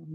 Oh.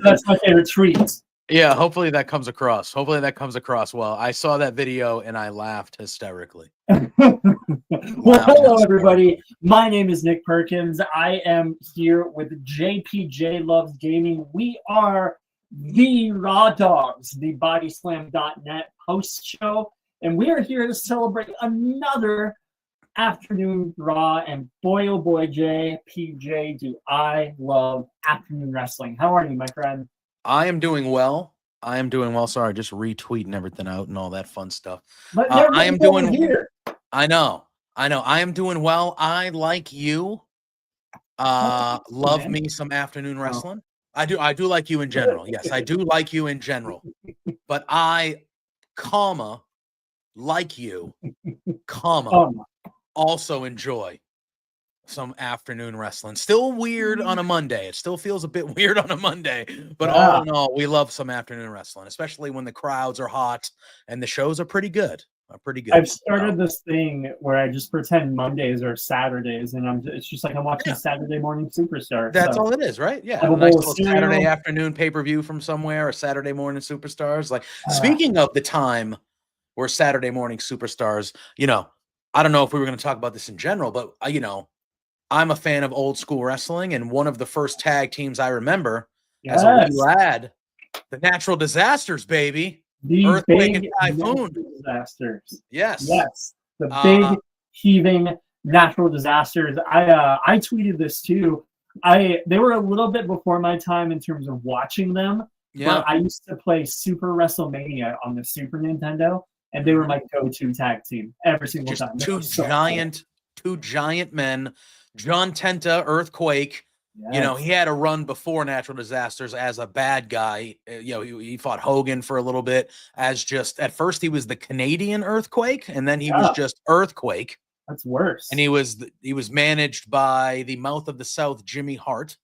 That's my favorite tweet. Yeah, hopefully that comes across. Hopefully that comes across well. I saw that video and I laughed hysterically. Well, hello, everybody. My name is Nick Perkins. I am here with JPJ Loves Gaming. We are the Raw Dogs, the bodyslam.net post show, and we are here to celebrate another afternoon Raw. And boy, oh boy, JPJ, do I love afternoon wrestling. How are you, my friend? I am doing well. Sorry, just retweeting everything out and all that fun stuff. But I am doing here. I know. I am doing well. I like you. Love me some afternoon wrestling. I do like you in general. Yes, I do like you in general. But I, like you, also enjoy some afternoon wrestling. Still weird on a Monday. It still feels a bit weird on a Monday. But all in all, we love some afternoon wrestling, especially when the crowds are hot and the shows are pretty good. I've started this thing where I just pretend Mondays are Saturdays, and it's just like I'm watching Saturday Morning Superstar. That's all it is, right? Yeah, a nice little Saturday afternoon pay-per-view from somewhere, or Saturday Morning Superstars. Like, speaking of the time where Saturday Morning Superstars, I don't know if we were going to talk about this in general, but I'm a fan of old school wrestling, and one of the first tag teams I remember as a wee lad, the Natural Disasters, baby. The Earthquake and Typhoon disasters. Yes. The big heaving natural disasters. I tweeted this too. They were a little bit before my time in terms of watching them. Yeah. But I used to play Super WrestleMania on the Super Nintendo, and they were my go-to tag team every single time. Two giant men. John Tenta, Earthquake. Yes. He had a run before Natural Disasters as a bad guy. He fought Hogan for a little bit as at first he was the Canadian Earthquake, and then he was just Earthquake. That's worse. And he was managed by the Mouth of the South, Jimmy Hart.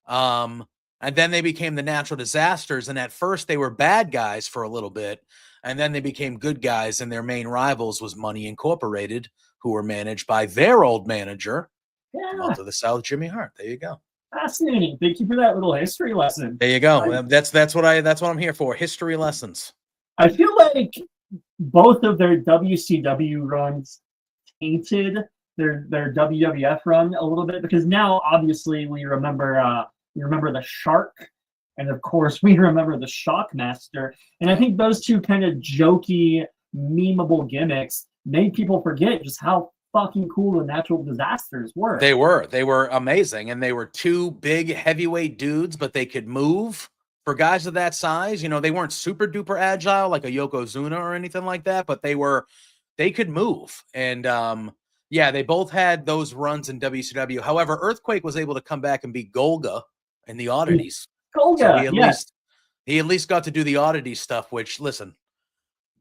And then they became the Natural Disasters, and at first they were bad guys for a little bit, and then they became good guys, and their main rivals was Money Incorporated, who were managed by their old manager, Mouth of the South, Jimmy Hart. There you go. Fascinating. Thank you for that little history lesson. There you go. That's what I'm here for. History lessons. I feel like both of their WCW runs tainted their WWF run a little bit, because now obviously we remember the Shark, and of course we remember the Shockmaster, and I think those two kind of jokey, memeable gimmicks made people forget just how fucking cool the Natural Disasters were. They were amazing, and they were two big heavyweight dudes, but they could move for guys of that size. They weren't super duper agile like a Yokozuna or anything like that, but they could move. And they both had those runs in WCW. However, Earthquake was able to come back and beat Golga in the oddities. Golga, he at least got to do the oddity stuff, which, listen,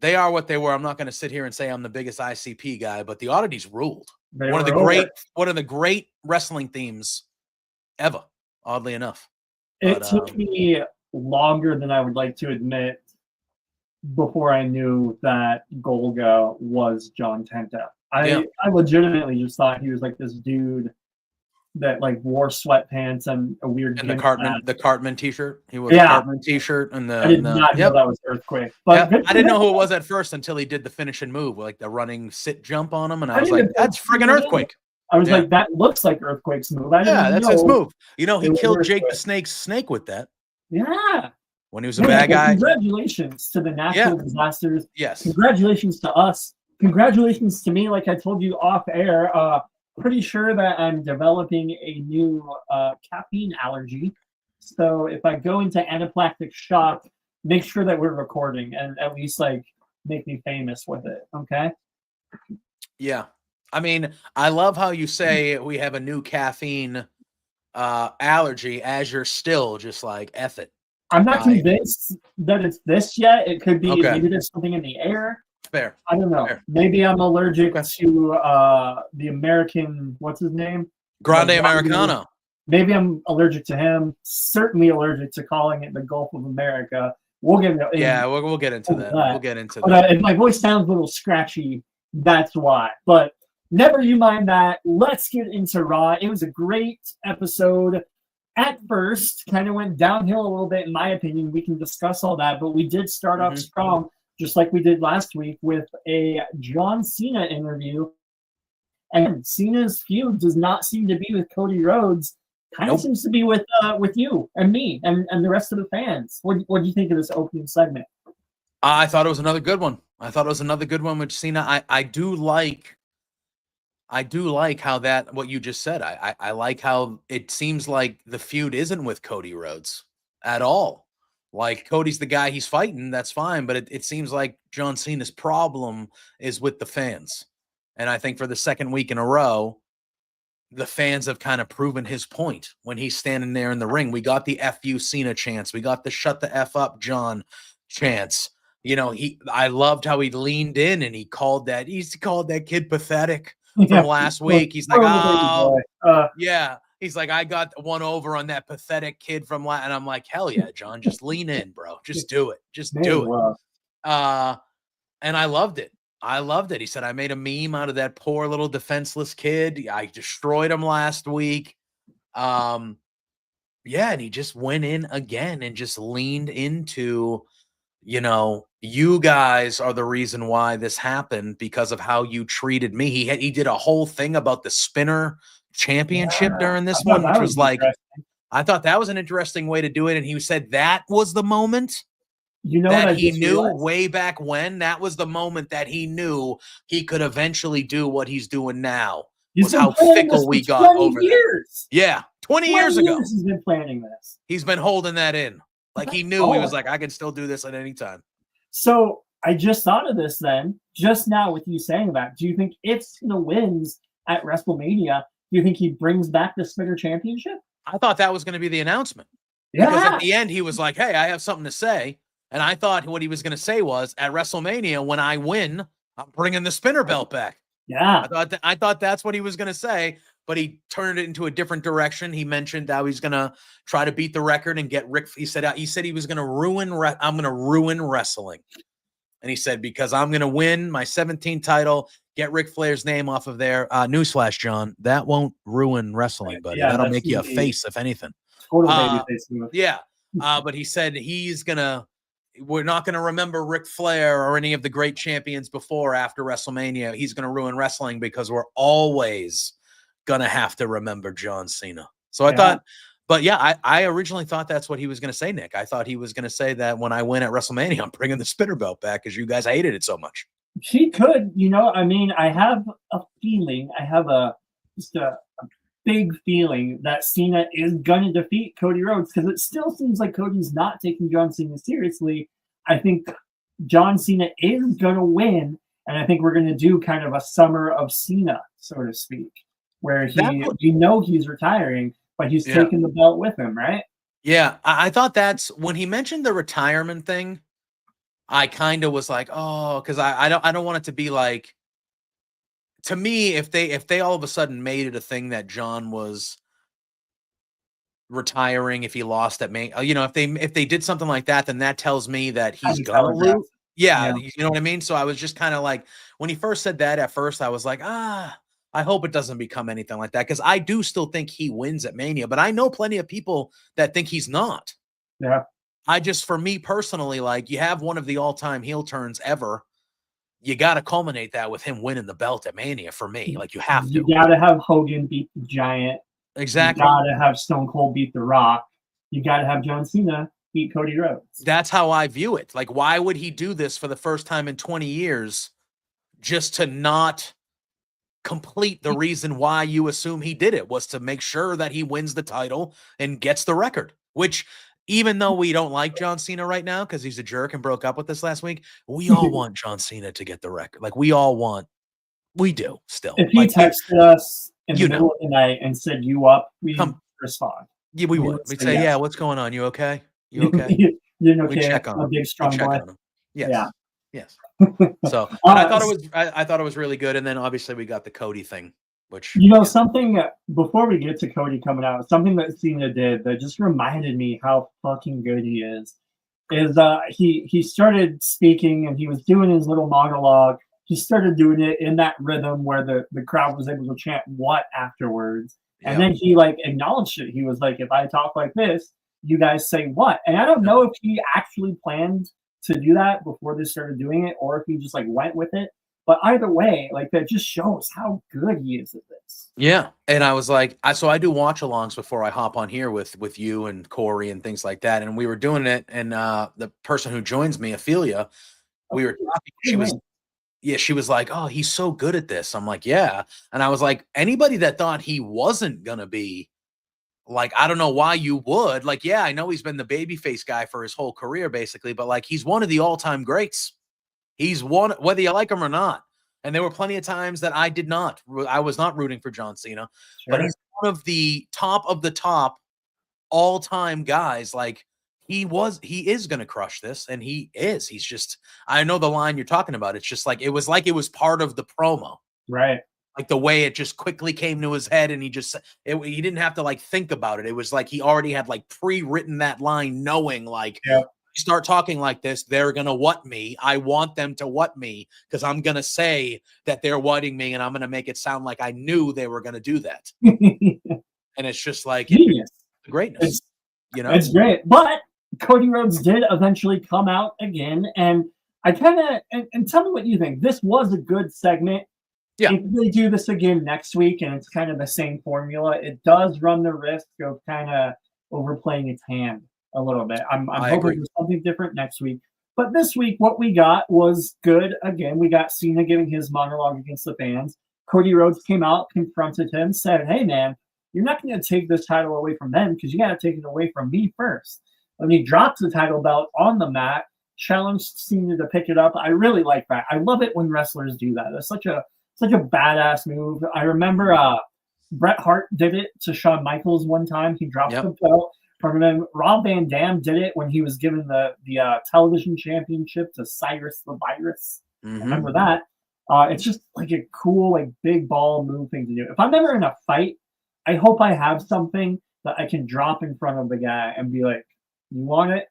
they are what they were. I'm not going to sit here and say I'm the biggest ICP guy, but the oddities ruled. One of the great wrestling themes ever, oddly enough. It took me longer than I would like to admit before I knew that Golga was John Tenta. I legitimately just thought he was like this dude that like wore sweatpants and a weird the Cartman t-shirt. He wore the Cartman t-shirt and I did not know that was Earthquake. But I didn't know who it was at first until he did the finishing move, like the running sit jump on him, and I was like, that's friggin' Earthquake. I was like, that looks like Earthquake's move. That's his move. You know, he killed Jake the Snake's snake with that. Yeah. When he was a bad guy. Congratulations to the natural disasters. Yes. Congratulations to us. Congratulations to me. Like I told you off air, pretty sure that I'm developing a new caffeine allergy. So if I go into anaphylactic shock, make sure that we're recording and at least like make me famous with it. Okay. Yeah. I mean, I love how you say we have a new caffeine allergy as you're still just like F it. I'm not convinced that it's this yet. It could be maybe there's something in the air. Fair. I don't know. Fair. Maybe I'm allergic to the American, what's his name? Grande Americano. Maybe I'm allergic to him. Certainly allergic to calling it the Gulf of America. We'll get into we'll get into that. We'll get into that. But if my voice sounds a little scratchy, that's why. But never you mind that. Let's get into Raw. It was a great episode. At first, kind of went downhill a little bit, in my opinion. We can discuss all that, but we did start off strong, just like we did last week with a John Cena interview. And Cena's feud does not seem to be with Cody Rhodes. Kind of seems to be with you and me and the rest of the fans. What do you think of this opening segment? I thought it was another good one. With Cena. I do like how that, what you just said. I like how it seems like the feud isn't with Cody Rhodes at all. Like Cody's the guy he's fighting, that's fine. But it seems like John Cena's problem is with the fans. And I think for the second week in a row, the fans have kind of proven his point when he's standing there in the ring. We got the F you Cena chance. We got the shut the F up John chance. You know, I loved how he leaned in and he called that kid pathetic from last week. He's like, he's like, I got one over on that pathetic kid from last. And I'm like, hell yeah, John, just lean in, bro. Just do it. Do it. And I loved it. He said, I made a meme out of that poor little defenseless kid. I destroyed him last week. And he just went in again and just leaned into, you know, you guys are the reason why this happened because of how you treated me. He did a whole thing about the spinner championship during this one, which was like, I thought that was an interesting way to do it. And he said that was the moment. You know that he knew way back when. That was the moment that he knew he could eventually do what he's doing now. Was how fickle we got over years. Yeah, 20 years ago. He's been planning this. He's been holding that in. Like he knew he was like, I can still do this at any time. So I just thought of this then, just now with you saying that. Do you think if Cena wins at WrestleMania, do you think he brings back the Spinner Championship? I thought that was going to be the announcement. Yeah. Because at the end, he was like, hey, I have something to say. And I thought what he was going to say was, at WrestleMania, when I win, I'm bringing the spinner belt back. Yeah. I thought that's what he was going to say, but he turned it into a different direction. He mentioned how he's going to try to beat the record and get Rick. He said he was going to ruin. I'm going to ruin wrestling. And he said, because I'm going to win my 17th title, get Ric Flair's name off of there. Newsflash, John, that won't ruin wrestling, buddy. Yeah, that'll make you a face, if anything. Total baby face. Yeah. But he said we're not going to remember Ric Flair or any of the great champions before or after WrestleMania. He's going to ruin wrestling because we're always going to have to remember John Cena. So I thought, but yeah, I originally thought that's what he was going to say, Nick. I thought he was going to say that when I win at WrestleMania, I'm bringing the spinner belt back because you guys hated it so much. He could, I mean, I have a feeling, just a big feeling that Cena is going to defeat Cody Rhodes because it still seems like Cody's not taking John Cena seriously. I think John Cena is going to win, and I think we're going to do kind of a summer of Cena, so to speak, where he's retiring, but he's taking the belt with him, right? Yeah, I thought that's when he mentioned the retirement thing. I kind of was like, oh, because I don't want it to be like. To me, if they all of a sudden made it a thing that John was retiring if he lost at May, if they did something like that, then that tells me that he's gonna lose. Yeah, you know what I mean? So I was just kind of like, when he first said that at first, I was like, I hope it doesn't become anything like that, because I do still think he wins at Mania, but I know plenty of people that think he's not. Yeah. For me personally, like, you have one of the all-time heel turns ever you got to culminate that with him winning the belt at Mania for me. Like, you have to. You got to have Hogan beat the Giant. Exactly. You got to have Stone Cold beat The Rock. You got to have John Cena beat Cody Rhodes. That's how I view it. Like, why would he do this for the first time in 20 years just to not complete the reason why you assume he did it, was to make sure that he wins the title and gets the record, which, even though we don't like John Cena right now because he's a jerk and broke up with us last week, we all want John Cena to get the record. Like, we do still. If he like, texted us in the middle of the night and said, "You up?" we respond. Yeah, we would. We'd say, "Yeah, what's going on? You okay? You okay?" You're okay. We check on a big strong boy. Yes. Yeah. Yes. So I thought it was really good. And then obviously we got the Cody thing, which, something before we get to Cody coming out, something that Cena did that just reminded me how fucking good he is he started speaking and he was doing his little monologue. He started doing it in that rhythm where the crowd was able to chant "what" afterwards. And then he acknowledged it. He was like, if I talk like this, you guys say what? And I don't know if he actually planned to do that before they started doing it, or if he just went with it. But either way, that just shows how good he is at this. Yeah. And I was like, so I do watch alongs before I hop on here with you and Cory and things like that. And we were doing it. And the person who joins me, Ophelia, we were talking. She was like, "Oh, he's so good at this." I'm like, "Yeah." And I was like, anybody that thought he wasn't going to be, like, I don't know why you would. Like, yeah, I know he's been the babyface guy for his whole career, basically, but he's one of the all-time greats. He's one, whether you like him or not. And there were plenty of times that I was not rooting for John Cena, but he's one of the top all-time guys. Like, he is going to crush this, and he is. He's just, I know the line you're talking about. It's just it was part of the promo. Right. Like, the way it just quickly came to his head, and he didn't have to think about it. It was he already had pre-written that line, knowing start talking like this, they're going to what me. I want them to what me, because I'm going to say that they're whatting me, and I'm going to make it sound like I knew they were going to do that. And it's just genius. Greatness. It's great. But Cody Rhodes did eventually come out again, and I and tell me what you think. This was a good segment. Yeah. If they do this again next week and it's kind of the same formula, it does run the risk of kind of overplaying its hand a little bit. I'm hoping there's something different next week. But this week, what we got was good. Again, we got Cena giving his monologue against the fans. Cody Rhodes came out, confronted him, said, "Hey, man, you're not going to take this title away from them because you got to take it away from me first." And he dropped the title belt on the mat, challenged Cena to pick it up. I really like that. I love it when wrestlers do that. That's such a badass move. I remember Bret Hart did it to Shawn Michaels one time. He dropped the belt from him. Rob Van Dam did it when he was given the television championship to Cyrus the Virus. Mm-hmm. Remember that? It's just a cool, big ball move thing to do. If I'm ever in a fight, I hope I have something that I can drop in front of the guy and be like, "You want it?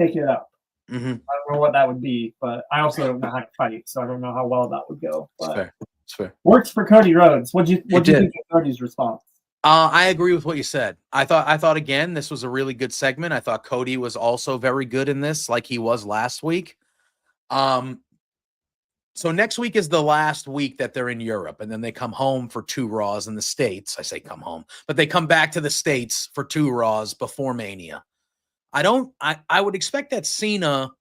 Pick it up." Mm-hmm. I don't know what that would be, but I also don't know how to fight, so I don't know how well that would go. But it's fair. Works for Cody Rhodes. What do you think of Cody's response? I agree with what you said. I thought again, this was a really good segment. I thought Cody was also very good in this, like he was last week. So next week is the last week that they're in Europe, and then they come home for 2 Raws in the States. I say come home, but they come back to the States for 2 Raws before Mania. I would expect that Cena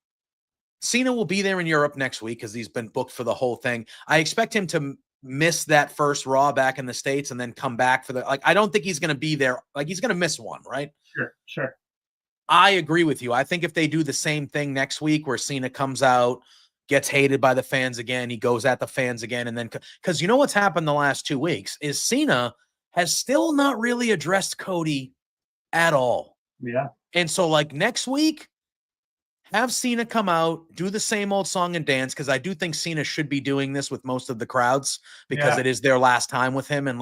will be there in Europe next week because he's been booked for the whole thing. I expect him to miss that first Raw back in the States and then come back for I don't think he's going to be there. He's going to miss one, right? Sure. I agree with you. I think if they do the same thing next week where Cena comes out, gets hated by the fans again, he goes at the fans again, and then because you know what's happened the last 2 weeks is Cena has still not really addressed Cody at all. Yeah. And so next week, have Cena come out, do the same old song and dance, because I do think Cena should be doing this with most of the crowds because it is their last time with him, and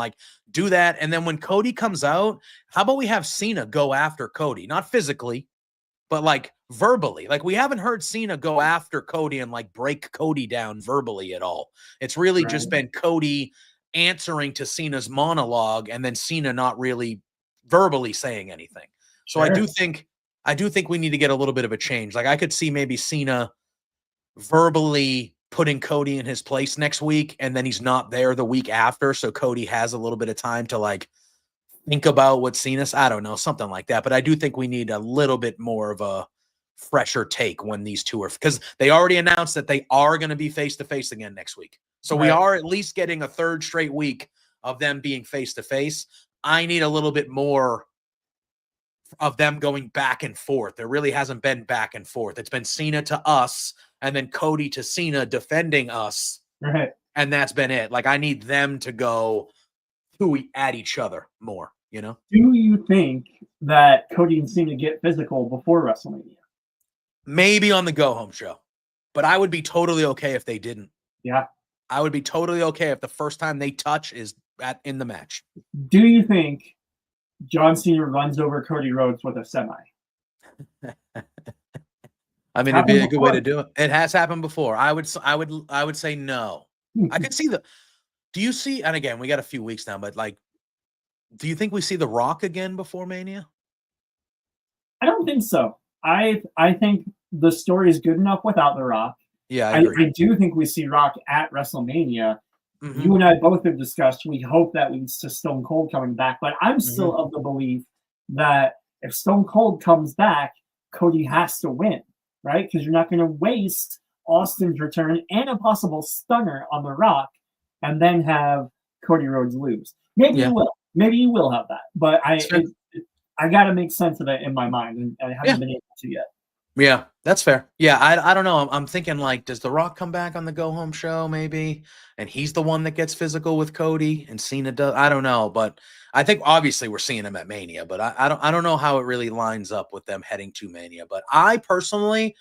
do that. And then when Cody comes out, how about we have Cena go after Cody? Not physically, but verbally. We haven't heard Cena go after Cody and break Cody down verbally at all. It's really just been Cody answering to Cena's monologue and then Cena not really verbally saying anything. So I do think we need to get a little bit of a change. I could see maybe Cena verbally putting Cody in his place next week, and then he's not there the week after, so Cody has a little bit of time to like think about what Cena's. I don't know, something like that. But I do think we need a little bit more of a fresher take when these two are, because they already announced that they are going to be face to face again next week. So we are at least getting a third straight week of them being face to face. I need a little bit more of them going back and forth. There really hasn't been back and forth. It's been Cena to us and then Cody to Cena defending us. Right. And that's been it. Like, I need them to go at each other more, you know? Do you think that Cody and Cena get physical before WrestleMania? Maybe on the go-home show. But I would be totally okay if they didn't. Yeah. I would be totally okay if the first time they touch is in the match. Do you think John Cena runs over Cody Rhodes with a semi? I mean, it'd be a good way to do it. It has happened before. I would say no. I could see do you see, and again, we got a few weeks now, but like, do you think we see The Rock again before Mania? I don't think so. I think the story is good enough without The Rock. Yeah, I agree. I do think we see Rock at WrestleMania. Mm-hmm. You and I both have discussed, we hope that leads to Stone Cold coming back, but I'm still of the belief that if Stone Cold comes back, Cody has to win, right? Because you're not going to waste Austin's return and a possible stunner on The Rock and then have Cody Rhodes lose. Maybe you will. Maybe you will have that. But I got to make sense of it in my mind, and I haven't been able to yet. Yeah, that's fair. Yeah, I don't know. I'm thinking, like, does The Rock come back on the go-home show maybe? And he's the one that gets physical with Cody and Cena does. I don't know. But I think obviously we're seeing him at Mania. But I don't know how it really lines up with them heading to Mania. But I personally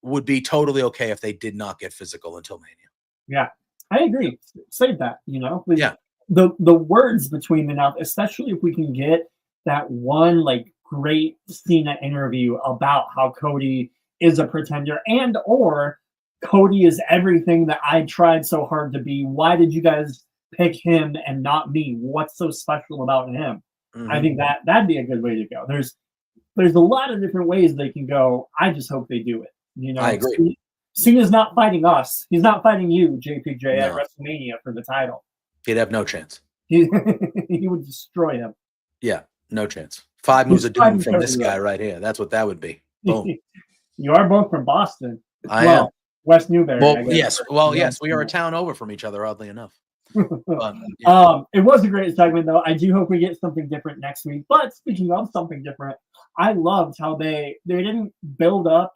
would be totally okay if they did not get physical until Mania. Yeah, I agree. Save that, you know? Yeah. The words between the now, especially if we can get that one, like, great Cena interview about how Cody is a pretender and or Cody is everything that I tried so hard to be. Why did you guys pick him and not me? What's so special about him? Mm-hmm. I think that'd be a good way to go. There's a lot of different ways they can go. I just hope they do it. You know, I agree. Cena's not fighting us. He's not fighting you, JPJ, at WrestleMania for the title. He'd have no chance. He would destroy him. Yeah, no chance. 5 moves of doom from this guy right here. That's what that would be. Boom. You are both from Boston. I am. West Newbury. Well, yes. Well, yes. We are a town over from each other, oddly enough. But, yeah. It was a great segment, though. I do hope we get something different next week. But speaking of something different, I loved how they didn't build up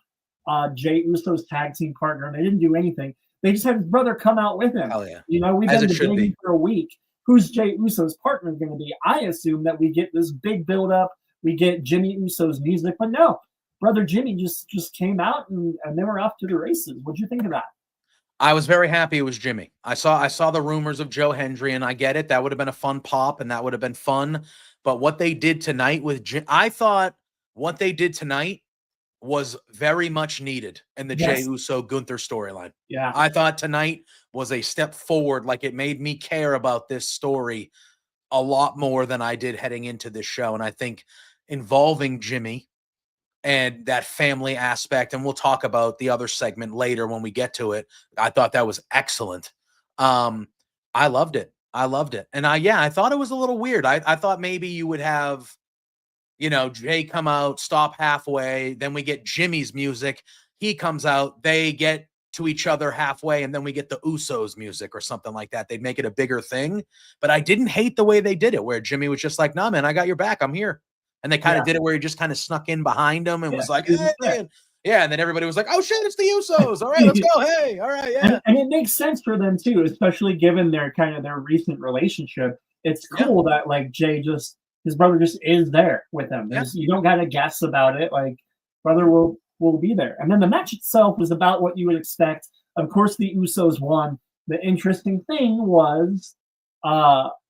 Jey Uso's tag team partner. They didn't do anything. They just had his brother come out with him. Hell yeah. You know, we've been debating for a week. Who's Jey Uso's partner going to be? I assume that we get this big build-up. We get Jimmy Uso's music. But no, brother Jimmy just came out and they were off to the races. What'd you think of that? I was very happy it was Jimmy. I saw the rumors of Joe Hendry, and I get it. That would have been a fun pop, and that would have been fun. But what they did tonight with I thought what they did tonight was very much needed in the Jey Uso Gunther storyline. Yeah. I thought tonight was a step forward. Like, it made me care about this story a lot more than I did heading into this show. And I think involving Jimmy and that family aspect, and we'll talk about the other segment later when we get to it, I thought that was excellent. I loved it. And I thought it was a little weird. I thought maybe you would have, you know, Jay come out, stop halfway, then we get Jimmy's music. He comes out, they get to each other halfway, and then we get the Usos music or something like that. They'd make it a bigger thing. But I didn't hate the way they did it, where Jimmy was just like, nah, man, I got your back. I'm here. And they kind of did it where he just kind of snuck in behind him and was like, hey, man. Yeah, and then everybody was like, oh, shit, it's the Usos. All right, let's go. Hey, all right, yeah. And it makes sense for them, too, especially given their recent relationship. It's cool that, like, Jay his brother just is there with him. You don't got to guess about it. Like, brother will be there. And then the match itself was about what you would expect. Of course, the Usos won. The interesting thing was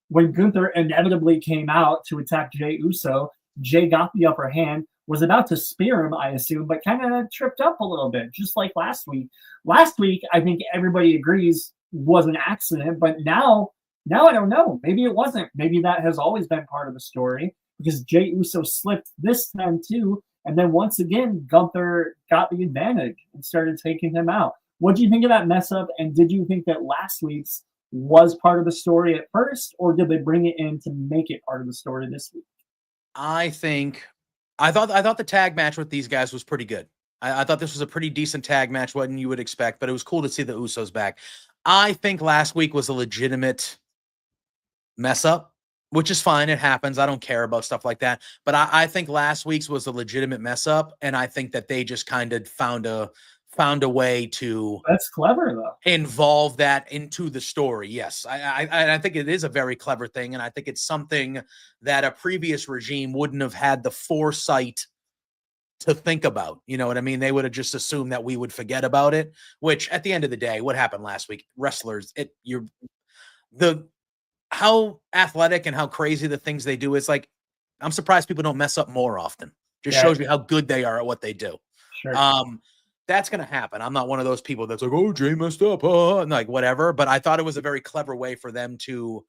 when Gunther inevitably came out to attack Jey Uso, Jay got the upper hand, was about to spear him, I assume, but kind of tripped up a little bit, just like last week. Last week, I think everybody agrees was an accident, but now I don't know. Maybe it wasn't. Maybe that has always been part of the story, because Jey Uso slipped this time too. And then once again, Gunther got the advantage and started taking him out. What do you think of that mess up? And did you think that last week's was part of the story at first, or did they bring it in to make it part of the story this week? I thought the tag match with these guys was pretty good. I thought this was a pretty decent tag match, what you would expect, but it was cool to see the Usos back. I think last week was a legitimate mess up, which is fine. It happens. I don't care about stuff like that. But I think last week's was a legitimate mess up, and I think that they just kind of found a way to That's clever though. Involve that into the story. Yes, I think it is a very clever thing, and I think it's something that a previous regime wouldn't have had the foresight to think about. You know what I mean? They would have just assumed that we would forget about it, which at the end of the day, what happened last week, wrestlers, how athletic and how crazy the things they do is like, I'm surprised people don't mess up more often. Just shows you how good they are at what they do. Sure. That's going to happen. I'm not one of those people that's like, oh, Jay messed up, and like whatever. But I thought it was a very clever way for them to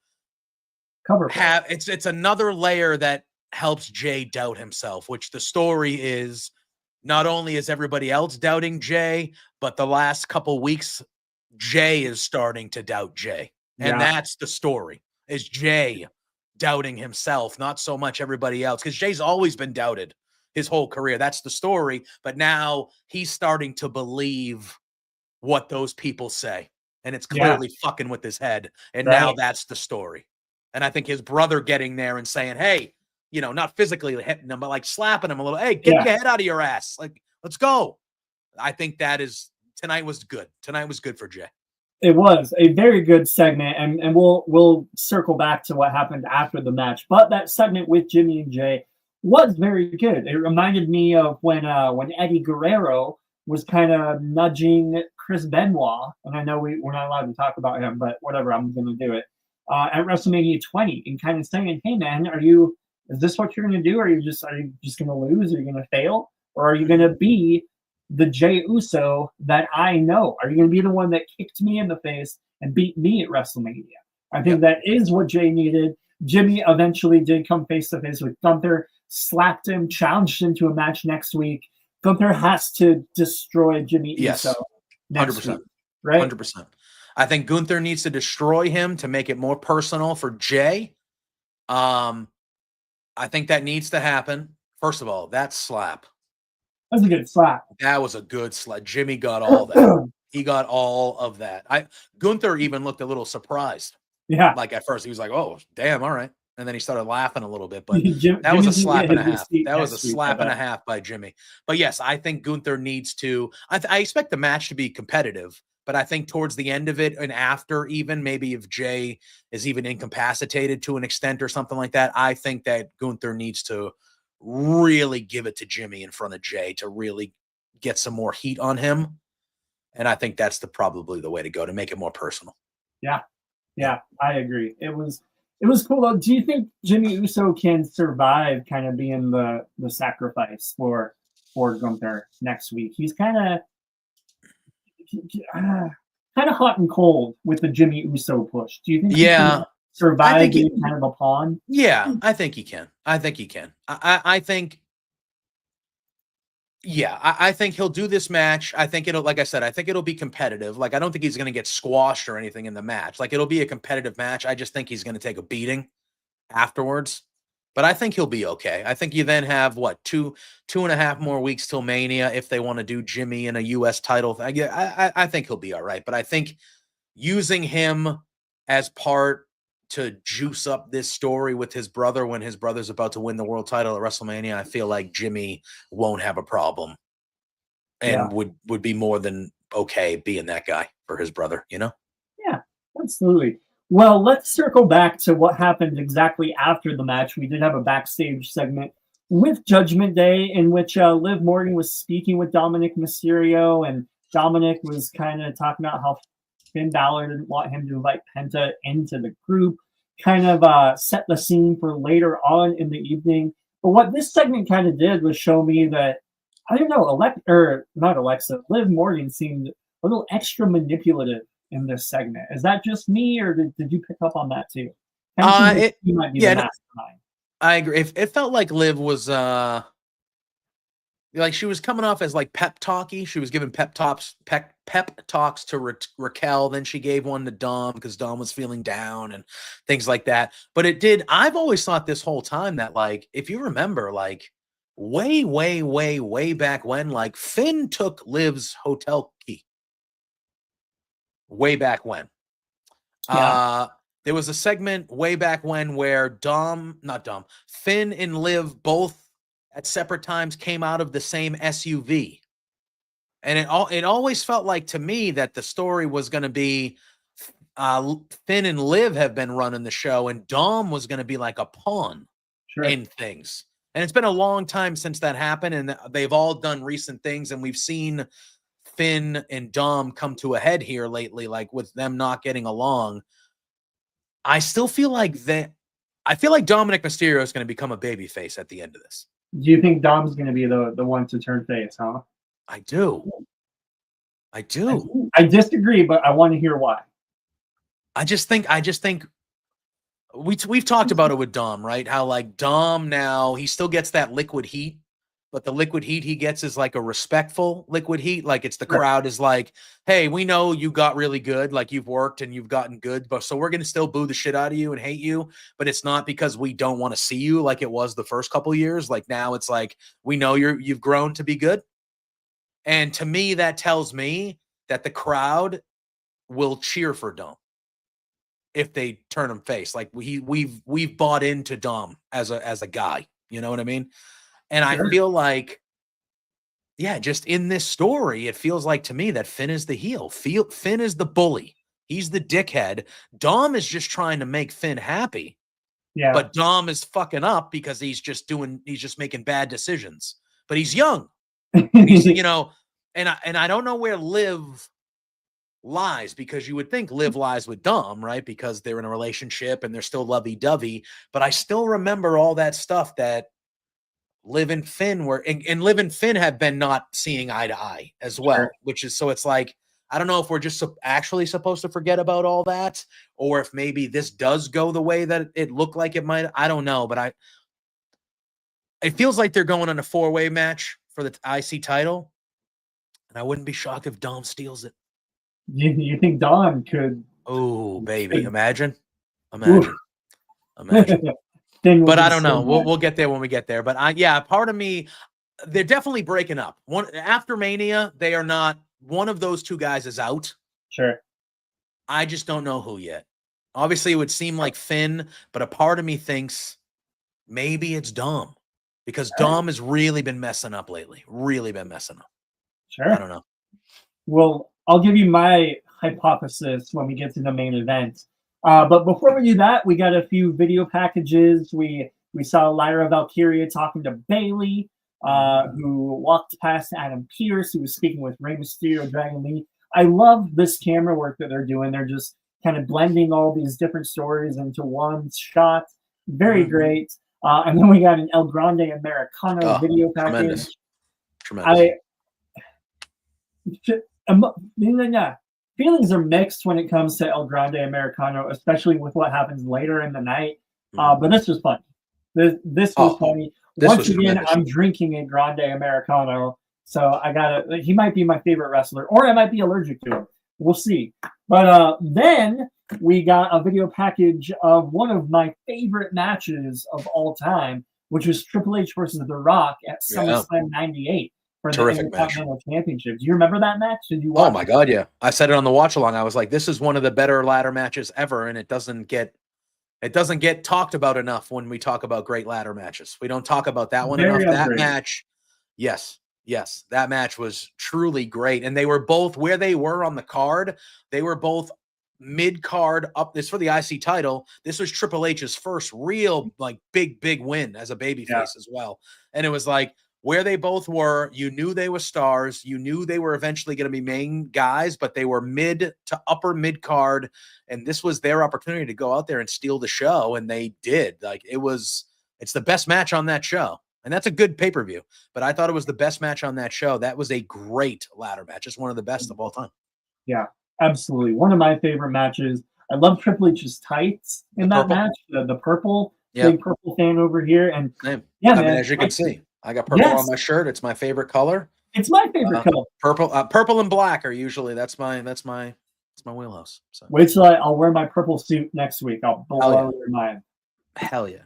cover. It's another layer that helps Jay doubt himself, which the story is not only is everybody else doubting Jay, but the last couple weeks, Jay is starting to doubt Jay. And that's the story, is Jay doubting himself, not so much everybody else, because Jay's always been doubted his whole career. That's the story. But now he's starting to believe what those people say. And it's clearly fucking with his head. And now that's the story. And I think his brother getting there and saying, hey, you know, not physically hitting him, but like slapping him a little. Hey, get your head out of your ass. Like, let's go. I think tonight was good. Tonight was good for Jay. It was a very good segment, and we'll circle back to what happened after the match. But that segment with Jimmy and Jay was very good. It reminded me of when Eddie Guerrero was kind of nudging Chris Benoit, and I know we're not allowed to talk about him, but whatever, I'm going to do it at WrestleMania 20, and kind of saying, "Hey man, is this what you're going to do? Are you just going to lose? Are you going to fail, or are you going to be the Jey Uso that I know? Are you going to be the one that kicked me in the face and beat me at WrestleMania?" I think that is what Jay needed. Jimmy eventually did come face to face with Gunther, slapped him, challenged him to a match next week. Gunther has to destroy Jimmy Uso next 100%. week, right? 100%. I think Gunther needs to destroy him to make it more personal for Jay. I think that needs to happen. First of all, that slap. That was a good slap. That was a good slap. Jimmy got all that. He got all of that. Gunther even looked a little surprised. Yeah. Like at first he was like, oh, damn, all right. And then he started laughing a little bit, but that was a slap and a half. That was a slap and a half by Jimmy. But yes, I think Gunther needs to, I expect the match to be competitive, but I think towards the end of it and after even, maybe if Jay is even incapacitated to an extent or something like that, I think that Gunther needs to really give it to Jimmy in front of Jay to really get some more heat on him. And I think that's probably the way to go to make it more personal. Yeah, I agree. It was cool though. Do you think Jimmy Uso can survive kind of being the sacrifice for Gunther next week? He's kind of hot and cold with the Jimmy Uso push. Do you think he can survive being kind of a pawn? Yeah, I think he can. I think I think he'll do this match. I think it'll, like I said, I think it'll be competitive. Like, I don't think he's going to get squashed or anything in the match. Like, it'll be a competitive match. I just think he's going to take a beating afterwards. But I think he'll be okay. I think you then have, what, two and a half more weeks till Mania if they want to do Jimmy in a U.S. title. I think he'll be all right. But I think using him as part to juice up this story with his brother when his brother's about to win the world title at WrestleMania, I feel like Jimmy won't have a problem and would be more than okay being that guy for his brother, you know? Yeah, absolutely. Well, let's circle back to what happened exactly after the match. We did have a backstage segment with Judgment Day in which Liv Morgan was speaking with Dominic Mysterio, and Dominic was kind of talking about how Finn Balor didn't want him to invite Penta into the group, kind of set the scene for later on in the evening. But what this segment kind of did was show me that, I don't know, Liv Morgan seemed a little extra manipulative in this segment. Is that just me, or did you pick up on that too? Might be the mastermind. I agree. It felt like Liv was like she was coming off as like pep talky. She was giving pep pep talks to Raquel. Then she gave one to Dom because Dom was feeling down and things like that. But I've always thought this whole time that, like, if you remember, like, way back when, like, Finn took Liv's hotel key. Way back when. Yeah. There was a segment way back when where Finn and Liv both at separate times came out of the same SUV. And it always felt like to me that the story was going to be Finn and Liv have been running the show, and Dom was going to be like a pawn in things. And it's been a long time since that happened, and they've all done recent things, and we've seen Finn and Dom come to a head here lately, like with them not getting along. I still feel like Dominic Mysterio is going to become a babyface at the end of this. Do you think Dom's going to be the one to turn face, huh? I do. I disagree, but I want to hear why. I just think we've talked about it with Dom, right? How, like, Dom now, he still gets that liquid heat, but the liquid heat he gets is like a respectful liquid heat. Like, it's the crowd is like, hey, we know you got really good, like you've worked and you've gotten good, but so we're going to still boo the shit out of you and hate you, but it's not because we don't want to see you like it was the first couple years. Like, now it's like, we know you've grown to be good. And to me, that tells me that the crowd will cheer for Dom if they turn him face. Like, we've bought into Dom as a guy. You know what I mean? And I feel like, yeah, just in this story, it feels like to me that Finn is the heel. Finn is the bully. He's the dickhead. Dom is just trying to make Finn happy. Yeah. But Dom is fucking up because he's just making bad decisions. But he's young. He's, you know, and I don't know where Liv lies, because you would think Liv lies with Dom, right? Because they're in a relationship and they're still lovey-dovey. But I still remember all that stuff that Liv and Finn were, and Liv and Finn have been not seeing eye to eye as well, which is, so it's like, I don't know if we're just actually supposed to forget about all that, or if maybe this does go the way that it looked like it might. I don't know, but it feels like they're going on a 4-way match for the IC title, and I wouldn't be shocked if Dom steals it. You think Dom could? Oh, baby, imagine. But I don't know. We'll get there when we get there. But part of me, they're definitely breaking up. After Mania, they are not. One of those two guys is out. Sure. I just don't know who yet. Obviously, it would seem like Finn, but a part of me thinks maybe it's Dom, because Dom has really been messing up lately. Really been messing up. Sure. I don't know. Well, I'll give you my hypothesis when we get to the main event. But before we do that, we got a few video packages. We saw Lyra Valkyria talking to Bailey, who walked past Adam Pearce, who was speaking with Rey Mysterio, Dragon Lee. I love this camera work that they're doing. They're just kind of blending all these different stories into one shot. Very great. And then we got an El Grande Americano video package. Tremendous. Feelings are mixed when it comes to El Grande Americano, especially with what happens later in the night. But this was fun. This was funny. Once again, I'm drinking a Grande Americano, so he might be my favorite wrestler, or I might be allergic to him. We'll see. But then we got a video package of one of my favorite matches of all time, which was Triple H versus The Rock at SummerSlam '98. For the Intercontinental Championship. Do you remember that match? Did you watch? Oh my God, yeah. I said it on the watch along. I was like, this is one of the better ladder matches ever, and it doesn't get talked about enough when we talk about great ladder matches. We don't talk about that one enough. That match, yes, that match was truly great. And they were both where they were on the card. They were both mid-card up. This for the IC title. This was Triple H's first real, like, big win as a babyface as well. And it was like, where they both were, you knew they were stars. You knew they were eventually going to be main guys, but they were mid to upper mid card. And this was their opportunity to go out there and steal the show. And they did. Like, it's the best match on that show. And that's a good pay-per-view. But I thought it was the best match on that show. That was a great ladder match. It's one of the best of all time. Yeah, absolutely. One of my favorite matches. I love Triple H's tights in that match. The purple, big purple fan over here. And man, as you can see. I got purple on my shirt. It's my favorite color. It's my favorite color. Purple and black are usually that's my wheelhouse. So. Wait till I'll wear my purple suit next week. I'll blow your mind. Hell yeah.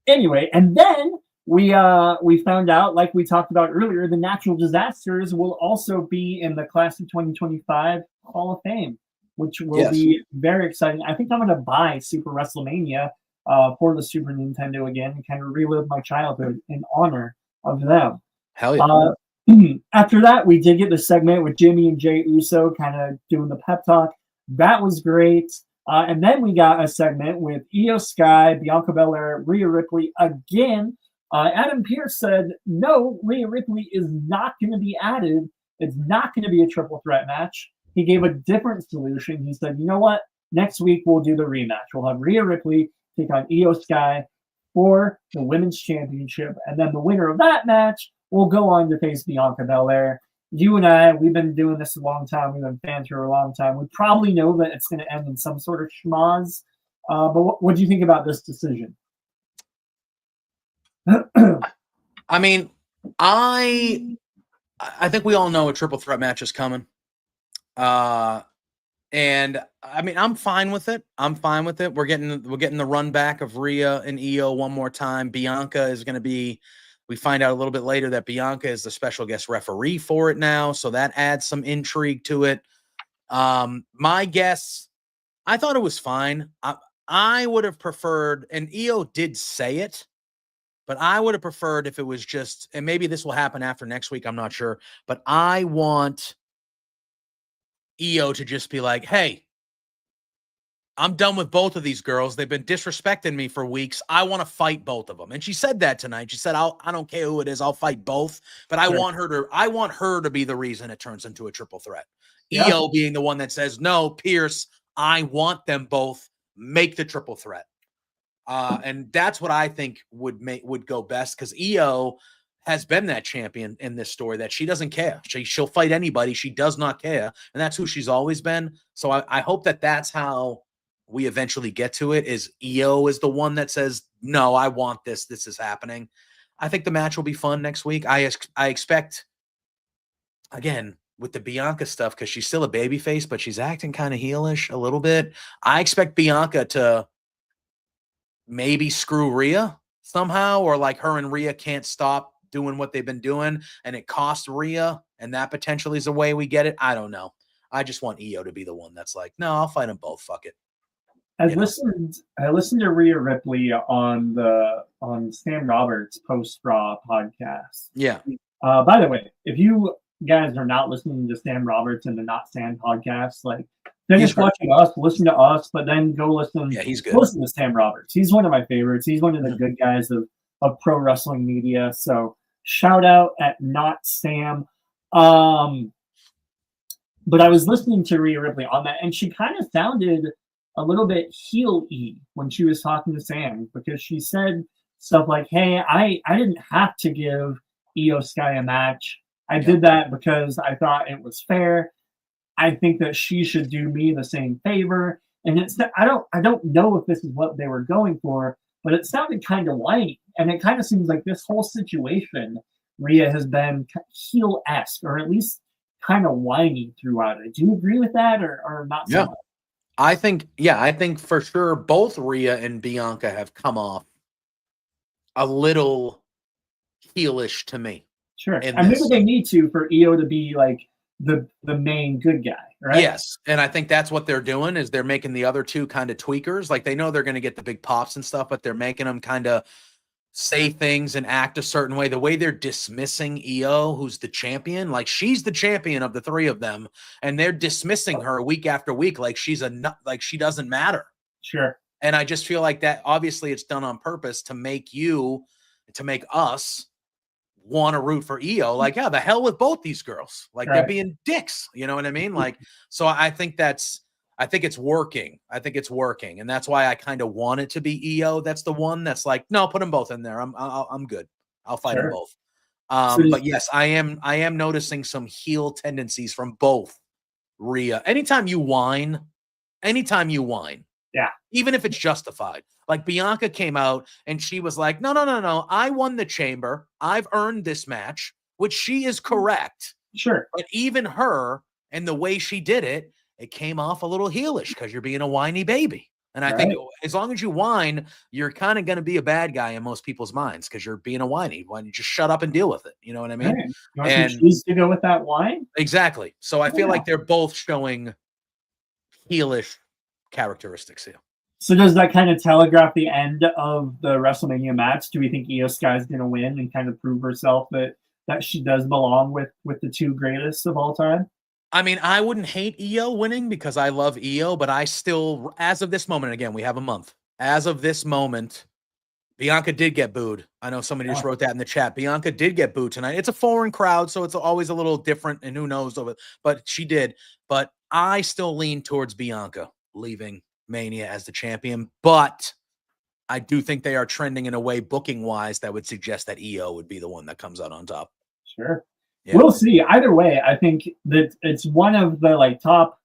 Anyway, and then we found out, like we talked about earlier, the natural disasters will also be in the class of 2025 Hall of Fame, which will be very exciting. I think I'm going to buy Super WrestleMania for the Super Nintendo again and kind of relive my childhood in honor of them. Hell yeah. After that, we did get the segment with Jimmy and Jey Uso kind of doing the pep talk. That was great. And then we got a segment with Io Sky, Bianca Belair, Rhea Ripley again. Adam Pearce said, no, Rhea Ripley is not going to be added. It's not going to be a triple threat match. He gave a different solution. He said, you know what? Next week, we'll do the rematch. We'll have Rhea Ripley take on Io Sky for the Women's Championship. And then the winner of that match will go on to face Bianca Belair. You and I, we've been doing this a long time. We've been fans for a long time. We probably know that it's going to end in some sort of schmoz. But what do you think about this decision? I mean, I think we all know a triple threat match is coming. And I mean, I'm fine with it. We're getting the run back of Rhea and Io one more time. Bianca is going to be, we find out a little bit later that Bianca is the special guest referee for it now. So that adds some intrigue to it. My guess, I thought it was fine. I would have preferred, and Io did say it, but I would have preferred if it was just, and maybe this will happen after next week, I'm not sure, but I want Io to just be like, hey, I'm done with both of these girls. They've been disrespecting me for weeks. I want to fight both of them. And she said that tonight. She said, I don't care who it is. I'll fight both, but I want her to be the reason it turns into a triple threat. Yeah. Io being the one that says, no, Pierce, I want them both. Make the triple threat. And that's what I think would go best, because Io has been that champion in this story, that she doesn't care. She'll fight anybody. She does not care. And that's who she's always been. So I hope that that's how we eventually get to it, is Io is the one that says, no, I want this. This is happening. I think the match will be fun next week. I expect, again, with the Bianca stuff, because she's still a babyface, but she's acting kind of heelish a little bit. I expect Bianca to maybe screw Rhea somehow, or like her and Rhea can't stop doing what they've been doing and it costs Rhea, and that potentially is a way we get it. I don't know. I just want Io to be the one that's like, no, I'll fight them both. Fuck it. I listened to Rhea Ripley on Sam Roberts' post Raw podcast. Yeah. By the way, if you guys are not listening to Sam Roberts and the Not Sam podcast, like, finish watching us, listen to us, but then go listen. Yeah, he's good. Listen to Sam Roberts. He's one of my favorites. He's one of the good guys of pro wrestling media. So shout out at Not Sam. But I was listening to Rhea Ripley on that, and she kind of sounded a little bit heel-y when she was talking to Sam, because she said stuff like, hey, I didn't have to give Io Sky a match. I did that because I thought it was fair. I think that she should do me the same favor. And it's, I don't know if this is what they were going for, but it sounded kind of whiny. And it kind of seems like this whole situation, Rhea has been heel-esque, or at least kind of whiny throughout it. Do you agree with that, or not so much? I think for sure both Rhea and Bianca have come off a little heelish to me. Sure. And maybe they need to, for Io to be like the main good guy, right? Yes. And I think that's what they're doing, is they're making the other two kind of tweakers. Like, they know they're going to get the big pops and stuff, but they're making them kind of say things and act a certain way. The way they're dismissing Io, who's the champion, like, she's the champion of the three of them, and they're dismissing her week after week like she's like she doesn't matter. Sure. And I just feel like that, obviously it's done on purpose to make us want to root for Io. Like, yeah, the hell with both these girls. Like, right. They're being dicks. You know what I mean? Like, so I think it's working. And that's why I kind of want it to be Io. That's the one that's like, no, put them both in there. I'm good. I'll fight them both. But yes, I am noticing some heel tendencies from both Rhea. Anytime you whine. Yeah. Even if it's justified. Like, Bianca came out and she was like, no. I won the chamber. I've earned this match. which she is correct. Sure. But even her and the way she did it, it came off a little heelish because you're being a whiny baby. And I think as long as you whine, you're kind of going to be a bad guy in most people's minds because you're being a whiny. Why don't you just shut up and deal with it? You know what I mean? Right. You want to choose to go with that whine? Exactly. So I feel like they're both showing heelish characteristics here. So does that kind of telegraph the end of the WrestleMania match? Do we think Io Sky is going to win and kind of prove herself that she does belong with the two greatest of all time? I mean, I wouldn't hate Io winning because I love Io, but I still, as of this moment, again, we have a month. As of this moment, Bianca did get booed. I know somebody just wrote that in the chat. Bianca did get booed tonight. It's a foreign crowd, so it's always a little different, and who knows of it. But she did. But I still lean towards Bianca leaving Mania as the champion. But I do think they are trending in a way, booking-wise, that would suggest that Io would be the one that comes out on top. Sure. Yeah. We'll see. Either way, I think that it's one of the top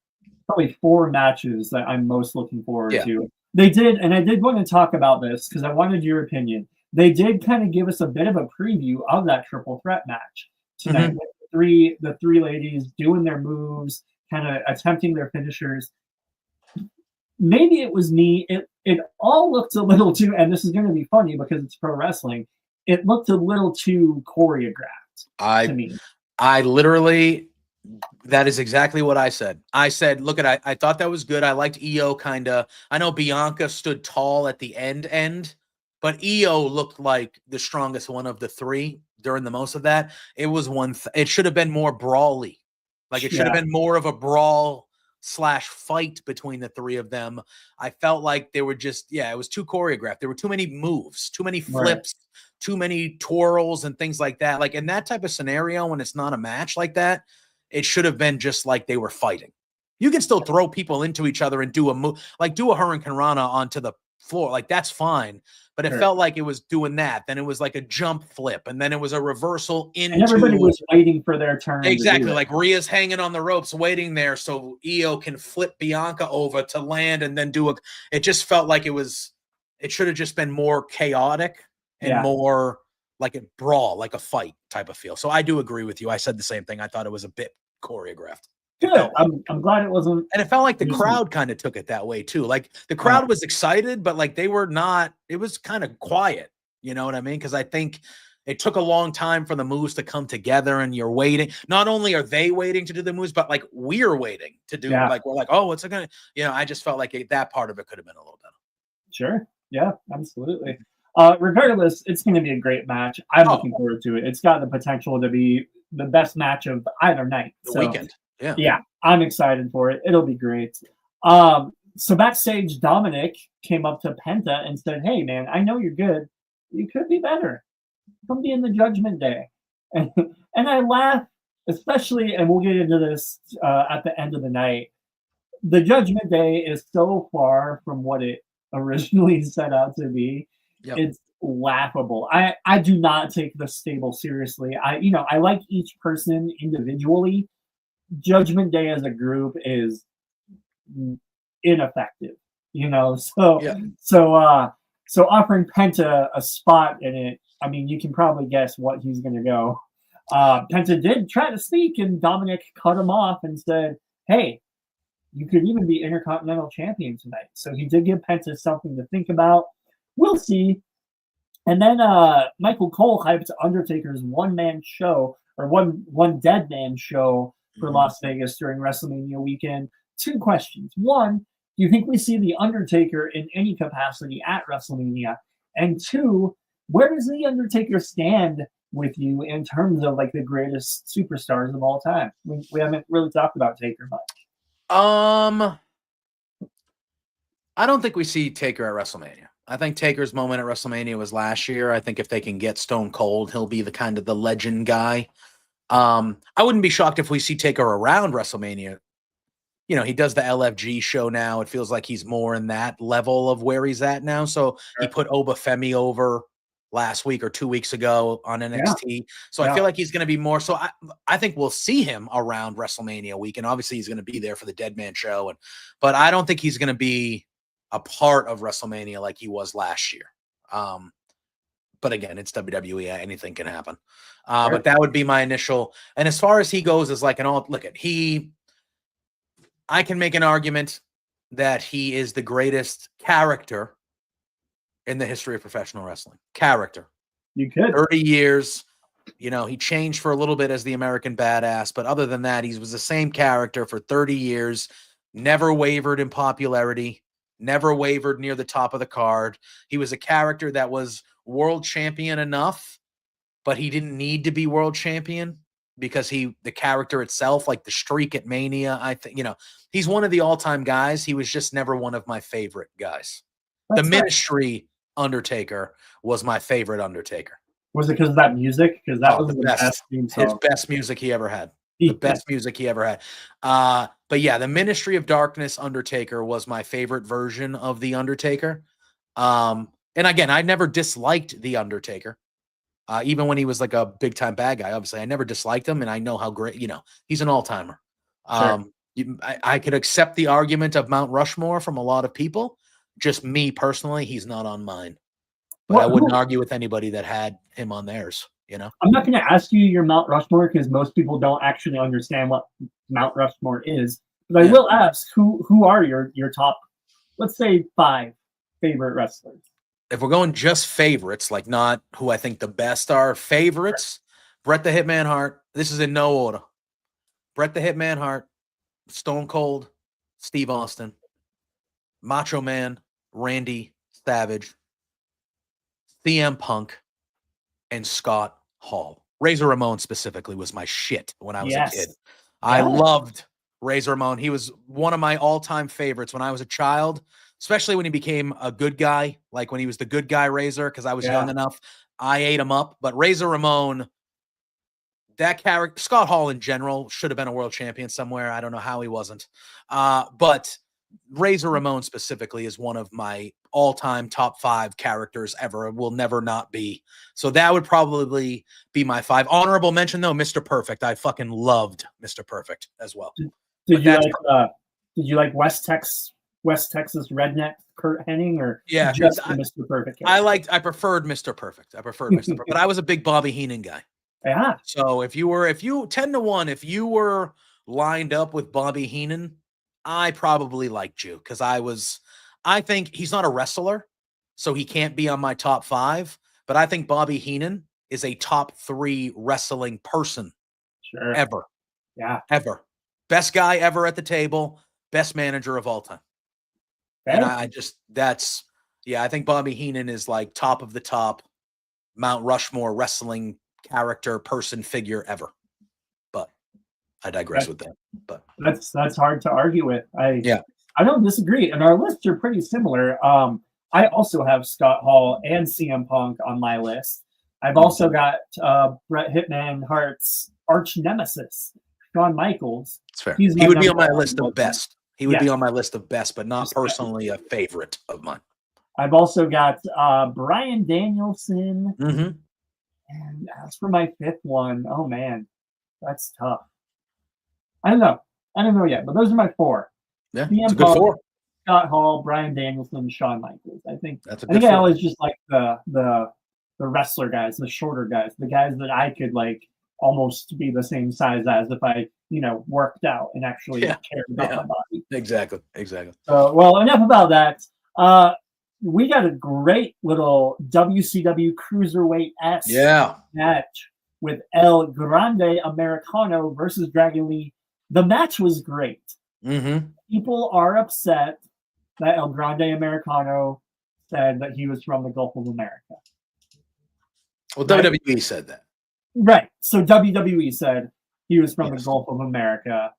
probably 4 matches that I'm most looking forward to. They did, and I did want to talk about this because I wanted your opinion. They did kind of give us a bit of a preview of that triple threat match tonight with the three ladies doing their moves, kind of attempting their finishers. Maybe it was me. It all looked a little too, and this is going to be funny because it's pro wrestling. It looked a little too choreographed to me. I literally, that is exactly what I said. I said, look at, I thought that was good. I liked Io kind of. I know Bianca stood tall at the end, but Io looked like the strongest one of the 3 during the most of that. It was it should have been more brawly. Like it should have been more of a brawl / fight between the 3 of them. I felt like they were just, it was too choreographed. There were too many moves, too many flips, too many twirls and things like that. Like in that type of scenario, when it's not a match like that, it should have been just like they were fighting. You can still throw people into each other and do a move, like do a Hurricane Rana onto the floor. Like that's fine. But it felt like it was doing that. Then it was like a jump flip. And then it was a reversal into. And everybody was waiting for their turn. Exactly. Like Rhea's hanging on the ropes waiting there so Io can flip Bianca over to land and then do it just felt like it should have just been more chaotic and more like a brawl, like a fight type of feel. So I do agree with you. I said the same thing. I thought it was a bit choreographed. Good. I'm glad it wasn't. And it felt like the crowd kind of took it that way too. Like the crowd was excited, but like they were not, it was kind of quiet. You know what I mean? Because I think it took a long time for the moves to come together and you're waiting. Not only are they waiting to do the moves, but like we're waiting to do like, we're like, oh, what's it going to, I just felt like that part of it could have been a little better. Sure. Yeah, absolutely. Regardless, it's going to be a great match. I'm looking forward to it. It's got the potential to be the best match of either night. The weekend. Yeah, I'm excited for it. It'll be great. So backstage, Dominic came up to Penta and said, "Hey, man, I know you're good. You could be better. Come be in the Judgment Day." And I laugh, especially, and we'll get into this at the end of the night. The Judgment Day is so far from what it originally set out to be. It's laughable. I do not take the stable seriously. I like each person individually. Judgment Day as a group is ineffective, So offering Penta a spot in it, I mean, you can probably guess what he's going to go. Penta did try to speak, and Dominic cut him off and said, "Hey, you could even be Intercontinental Champion tonight." So he did give Penta something to think about. We'll see. And then Michael Cole hyped Undertaker's one-man show or one dead man show for Las Vegas during WrestleMania weekend. 2 questions. 1, do you think we see the Undertaker in any capacity at WrestleMania? And 2, where does the Undertaker stand with you in terms of like the greatest superstars of all time? We haven't really talked about Taker much. I don't think we see Taker at WrestleMania. I think Taker's moment at WrestleMania was last year. I think if they can get Stone Cold, he'll be the kind of the legend guy. I wouldn't be shocked if we see Taker around WrestleMania. He does the LFG show now. It feels like he's more in that level of where he's at now. So he put Obafemi over last week or 2 weeks ago on NXT. So I feel like he's going to be more. So I think we'll see him around WrestleMania week. And obviously he's going to be there for the Dead Man show. But I don't think he's going to be a part of WrestleMania like he was last year. but again, it's WWE. Anything can happen. But that would be my initial. And as far as he goes, as like an all look at I can make an argument that he is the greatest character in the history of professional wrestling. Character. You could. 30 years. You know, he changed for a little bit as the American Badass, but other than that, he was the same character for 30 years, never wavered in popularity, never wavered near the top of the card. He was a character that was world champion enough, but he didn't need to be world champion because the character itself, like the streak at Mania, I think, you know, he's one of the all-time guys. He was just never one of my favorite guys. The Ministry Undertaker was my favorite Undertaker. Was it because of that music? Because that was the best theme song. His best music he ever had. The best music he ever had. But yeah, the Ministry of Darkness Undertaker was my favorite version of the Undertaker. And again, I never disliked the Undertaker. Even when he was like a big time bad guy, obviously I never disliked him, and I know how great, you know, he's an all-timer. Sure. I could accept the argument of Mount Rushmore from a lot of people. Just me personally, he's not on mine. But I wouldn't argue with anybody that had him on theirs, you know? I'm not going to ask you your Mount Rushmore because most people don't actually understand what Mount Rushmore is. But I will ask, who are your top, let's say, 5 favorite wrestlers? If we're going just favorites, like not who I think the best are, favorites, Bret the Hitman Hart. This is in no order. Bret the Hitman Hart, Stone Cold, Steve Austin, Macho Man, Randy Savage, CM Punk, and Scott Hall. Razor Ramon specifically was my shit when I was a kid. I loved Razor Ramon. He was one of my all-time favorites when I was a child, especially when he became a good guy, like when he was the good guy Razor, because I was young enough. I ate him up. But Razor Ramon, that character, Scott Hall in general, should have been a world champion somewhere. I don't know how he wasn't. But Razor Ramon specifically is one of my all-time top 5 characters ever. It will never not be. So that would probably be my 5. Honorable mention, though, Mr. Perfect. I fucking loved Mr. Perfect as well. Did you like West Texas redneck Kurt Hennig, or just Mr. Perfect? I preferred Mr. Perfect. But I was a big Bobby Heenan guy. Yeah. So if you 10-1, if you were lined up with Bobby Heenan, I probably liked you because I think he's not a wrestler, so he can't be on my top 5. But I think Bobby Heenan is a top 3 wrestling person ever. Yeah. Ever. Best guy ever at the table, best manager of all time. And I think Bobby Heenan is like top of the top Mount Rushmore wrestling character, person, figure ever. But I digress with that. But that's hard to argue with. I don't disagree, and our lists are pretty similar. I also have Scott Hall and CM Punk on my list. I've also got Bret Hitman Hart's arch nemesis, Shawn Michaels. That's fair. He would be on my list of best. He would be on my list of best, but not personally a favorite of mine. I've also got Bryan Danielson. Mm-hmm. And as for my 5th one, oh man, that's tough. I don't know yet, but those are my 4. Yeah, it's a good 4. Scott Hall, Bryan Danielson, Shawn Michaels. I think I always just like the wrestler guys, the shorter guys, the guys that I could like almost be the same size as if I, worked out and actually cared about my body. Exactly. So, well, enough about that. We got a great little WCW Cruiserweight-esque match with El Grande Americano versus Dragon Lee. The match was great. Mm-hmm. People are upset that El Grande Americano said that he was from the Gulf of America. Well, WWE said that. Right. So WWE said he was from the Gulf of America.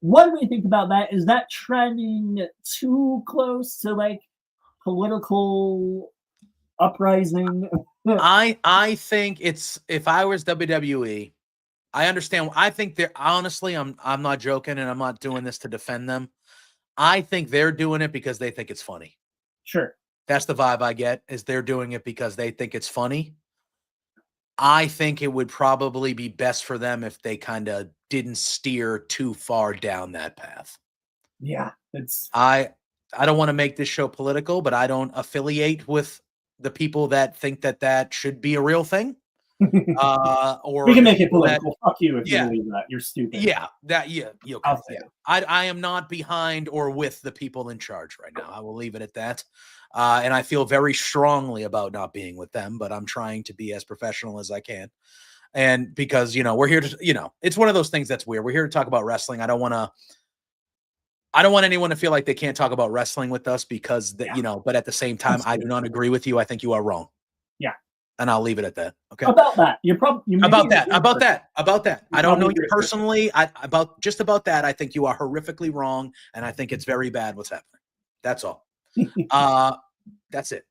What do we think about that? Is that trending too close to like political uprising? I think it's, if I was WWE, I understand. I think they're honestly, I'm not joking, and I'm not doing this to defend them. I think they're doing it because they think it's funny. Sure. That's the vibe I get, is they're doing it because they think it's funny. I think it would probably be best for them if they kind of didn't steer too far down that path. Yeah. I don't want to make this show political, but I don't affiliate with the people that think that should be a real thing. Or we can make it political. Fuck you if you believe that. You're stupid. Yeah, okay. I am not behind or with the people in charge right now. I will leave it at that. And I feel very strongly about not being with them, but I'm trying to be as professional as I can. And because, we're here to, it's one of those things that's weird. We're here to talk about wrestling. I don't want anyone to feel like they can't talk about wrestling with us because but at the same time, I do not agree with you. I think you are wrong. Yeah. And I'll leave it at that. Okay. About that. About that. I don't know you personally. About that. I think you are horrifically wrong. And I think it's very bad what's happening. That's all. That's it.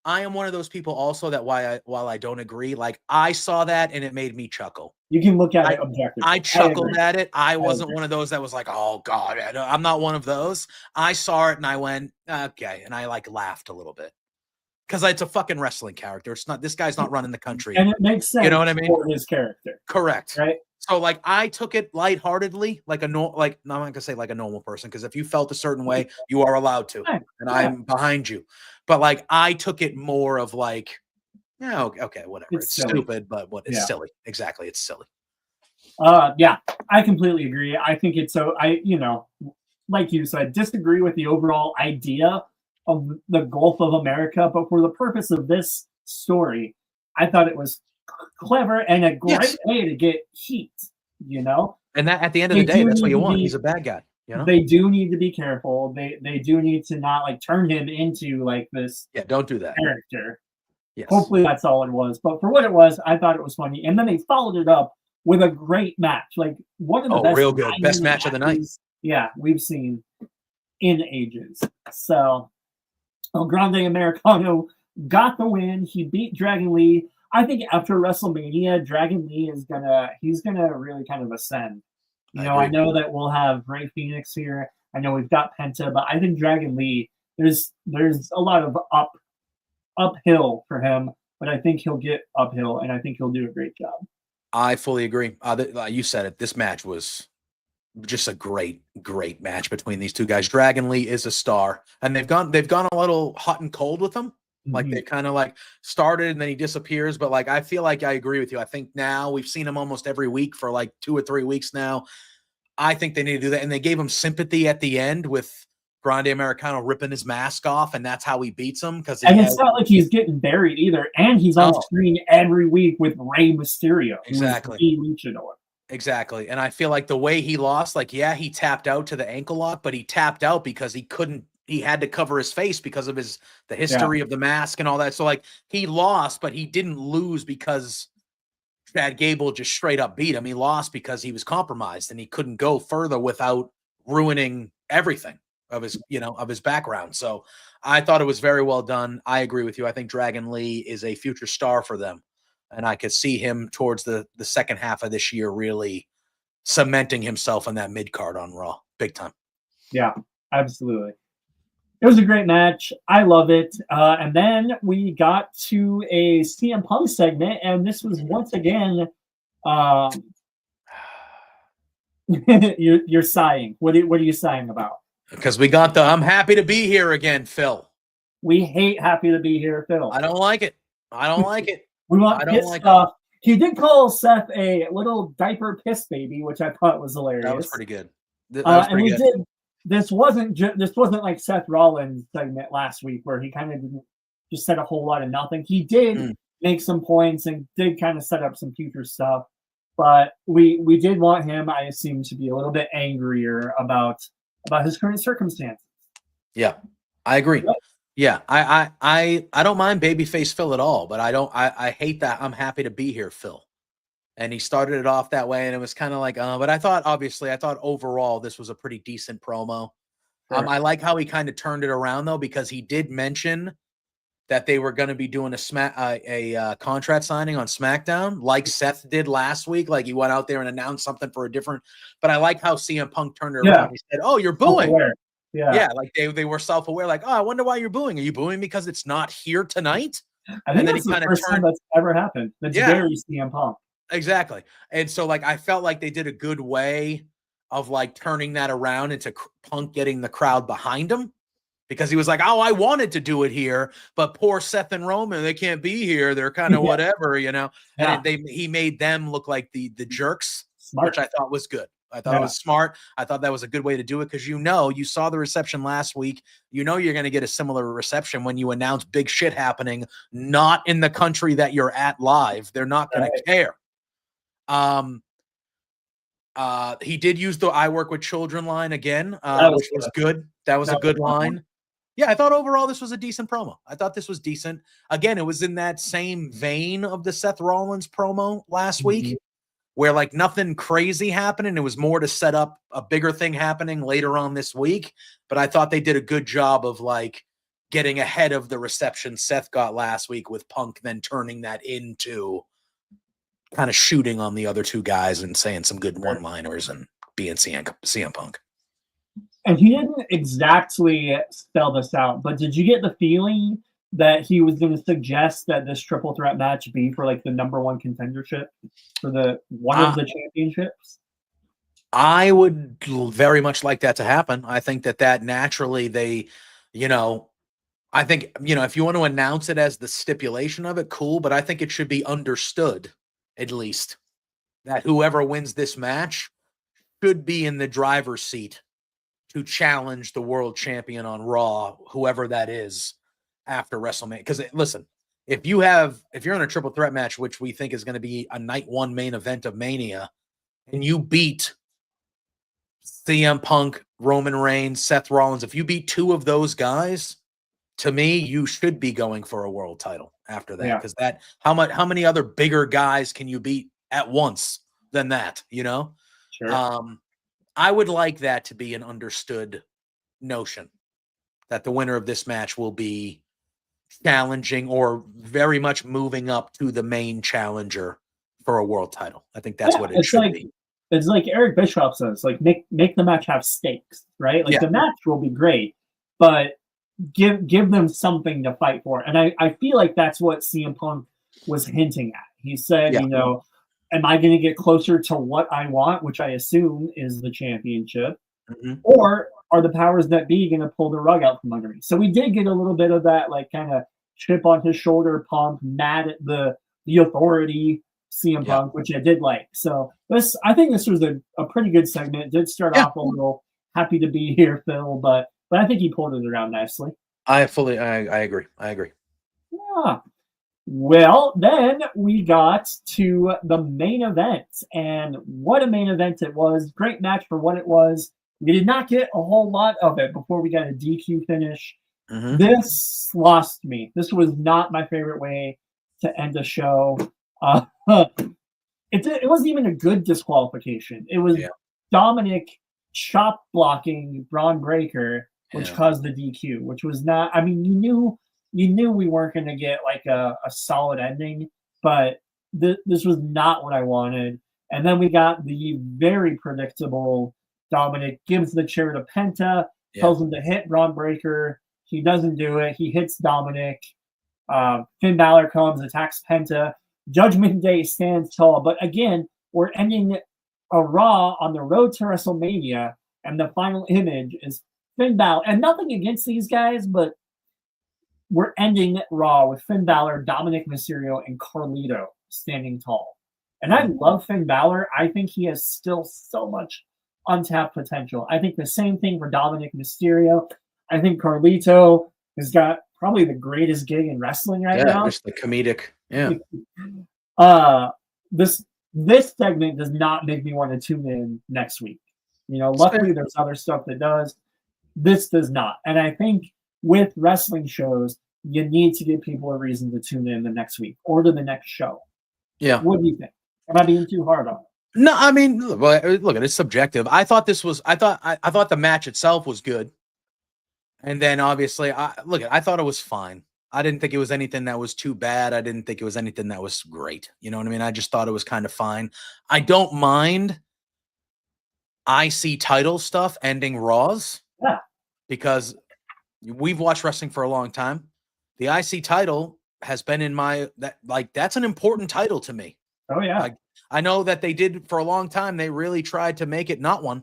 I am one of those people also that while I don't agree, like I saw that and it made me chuckle. You can look at it objectively. I chuckled at it. I wasn't one of those that was like, oh God, I'm not one of those. I saw it and I went, okay. And I like laughed a little bit because it's a fucking wrestling character. It's not, this guy's not running the country. And it makes sense. You know what I mean? For his character. Correct. Right. So like I took it lightheartedly, I'm not gonna say like a normal person, because if you felt a certain way, you are allowed to, and I'm behind you. But like I took it more of like, okay, whatever. It's stupid, but it's silly. Exactly, it's silly. Yeah, I completely agree. I think it's like you said, disagree with the overall idea of the Gulf of America, but for the purpose of this story, I thought it was clever and a great way to get heat, And that at the end of the day, that's what you want. He's a bad guy. They do need to be careful. They do need to not like turn him into like this. Yeah, don't do that character. Yes. Hopefully that's all it was. But for what it was, I thought it was funny. And then they followed it up with a great match, like one of the best, real good, best match of the night. Yeah, we've seen in ages. So El Grande Americano got the win. He beat Dragon Lee. I think after WrestleMania, Dragon Lee he's gonna really kind of ascend. I know that we'll have Rey Fenix here. I know we've got Penta, but I think Dragon Lee, there's a lot of uphill for him, but I think he'll get uphill, and I think he'll do a great job. I fully agree. You said it. This match was just a great match between these two guys. Dragon Lee is a star, and they've gone a little hot and cold with him. Like they kind of like started and then he disappears. But like, I feel like I agree with you. I think now we've seen him almost every week for like 2 or 3 weeks now. I think they need to do that. And they gave him sympathy at the end with Grande Americano ripping his mask off. And that's how he beats him. And it's not like he's getting buried either. And he's on screen every week with Rey Mysterio. Exactly. Luchador. Exactly. And I feel like the way he lost, like, he tapped out to the ankle lock, but he tapped out because he had to cover his face because of the history of the mask and all that. So like he lost, but he didn't lose because Chad Gable just straight up beat him. He lost because he was compromised and he couldn't go further without ruining everything of his background. So I thought it was very well done. I agree with you. I think Dragon Lee is a future star for them. And I could see him towards the second half of this year really cementing himself in that mid card on Raw. Big time. Yeah, absolutely. It was a great match. I love it. And then we got to a CM Punk segment, and this was once again, you're sighing. What are you sighing about? Because we got I'm happy to be here again, Phil. We hate happy to be here, Phil. I don't like it. We want piss stuff. He did call Seth a little diaper piss baby, which I thought was hilarious. That was pretty good. This wasn't like Seth Rollins' segment last week where he kind of didn't just said a whole lot of nothing. He did make some points and did kind of set up some future stuff, but we did want him, I assume, to be a little bit angrier about his current circumstances. Yeah, I agree. Yep. Yeah, I don't mind babyface Phil at all, but I hate that I'm happy to be here, Phil. And he started it off that way, and it was kind of like, but I thought overall this was a pretty decent promo. Sure. I like how he kind of turned it around though, because he did mention that they were going to be doing a contract signing on SmackDown, like Seth did last week. Like he went out there and announced something for a different. But I like how CM Punk turned it around. He said, "Oh, you're booing." Yeah, like they were self-aware. Like, "Oh, I wonder why you're booing. Are you booing because it's not here tonight?" I think that's the first time that's ever happened. That's very CM Punk. Exactly. And so like I felt like they did a good way of like turning that around into Punk getting the crowd behind him. because he was like, oh, I wanted to do it here, but poor Seth and Roman, they can't be here. They're kind of whatever, you know. And he made them look like the jerks, which I thought was good. I thought it was smart. I thought that was a good way to do it because, you saw the reception last week. You're going to get a similar reception when you announce big shit happening, not in the country that you're at live. They're not going to care. He did use the "I work with children" line again, which was good. That was a good line. Yeah, I thought overall this was a decent promo. I thought this was decent. Again, it was in that same vein of the Seth Rollins promo last week, where like nothing crazy happened, and it was more to set up a bigger thing happening later on this week. But I thought they did a good job of like getting ahead of the reception Seth got last week with Punk, then turning that into kind of shooting on the other two guys and saying some good one-liners and being CM Punk. And he didn't exactly spell this out, but did you get the feeling that he was going to suggest that this triple threat match be for like the #1 contendership for the one of the championships? I would very much like that to happen. I think that naturally they, I think, if you want to announce it as the stipulation of it, cool, but I think it should be understood, at least, that whoever wins this match should be in the driver's seat to challenge the world champion on Raw, whoever that is, after WrestleMania. Because listen, if you're in a triple threat match, which we think is going to be a night one main event of Mania, and you beat CM Punk, Roman Reigns, Seth Rollins, if you beat two of those guys, to me, you should be going for a world title after that. Because how many other bigger guys can you beat at once than that? Sure. I would like that to be an understood notion, that the winner of this match will be challenging or very much moving up to the main challenger for a world title. I think that's what it should be. It's like Eric Bischoff says, like make the match have stakes, right? Like the match will be great, but give them something to fight for. And I feel like that's what CM Punk was hinting at. He said, am I going to get closer to what I want, which I assume is the championship, or are the powers that be going to pull the rug out from under me? So we did get a little bit of that, like kind of chip on his shoulder, Punk, mad at the authority, CM Punk, which I did like. So I think this was a pretty good segment. It did start off a little happy to be here, Phil, but I think he pulled it around nicely. I agree. Yeah. Well, then we got to the main event, and what a main event it was. Great match for what it was. We did not get a whole lot of it before we got a DQ finish. This lost me. This was not my favorite way to end a show. It wasn't even a good disqualification. It was Dominic chop blocking Bron Breakker, which caused the DQ, which was not, I mean, you knew we weren't going to get like a solid ending, but this was not what I wanted. And then we got the very predictable Dominic gives the chair to Penta, tells him to hit Bron Breakker. He doesn't do it. He hits Dominic. Finn Balor comes, attacks Penta. Judgment Day stands tall. But again, we're ending a Raw on the road to WrestleMania, and the final image is Finn Balor. And nothing against these guys, but we're ending Raw with Finn Balor, Dominic Mysterio, and Carlito standing tall. And I love Finn Balor. I think he has still so much untapped potential. I think the same thing for Dominic Mysterio. I think Carlito has got probably the greatest gig in wrestling right now. Just the comedic. Yeah. This segment does not make me want to tune in next week. Luckily there's other stuff that does. This does not. And I think with wrestling shows, you need to give people a reason to tune in the next week or to the next show. Yeah. What do you think? Am I being too hard on it? No, I mean, look, it's subjective. I thought the match itself was good. And then obviously, I thought it was fine. I didn't think it was anything that was too bad. I didn't think it was anything that was great. You know what I mean? I just thought it was kind of fine. I don't mind IC title stuff ending Raws. Yeah. Because we've watched wrestling for a long time. The IC title has been in that's an important title to me. Oh yeah. I know that they did for a long time. They really tried to make it not one.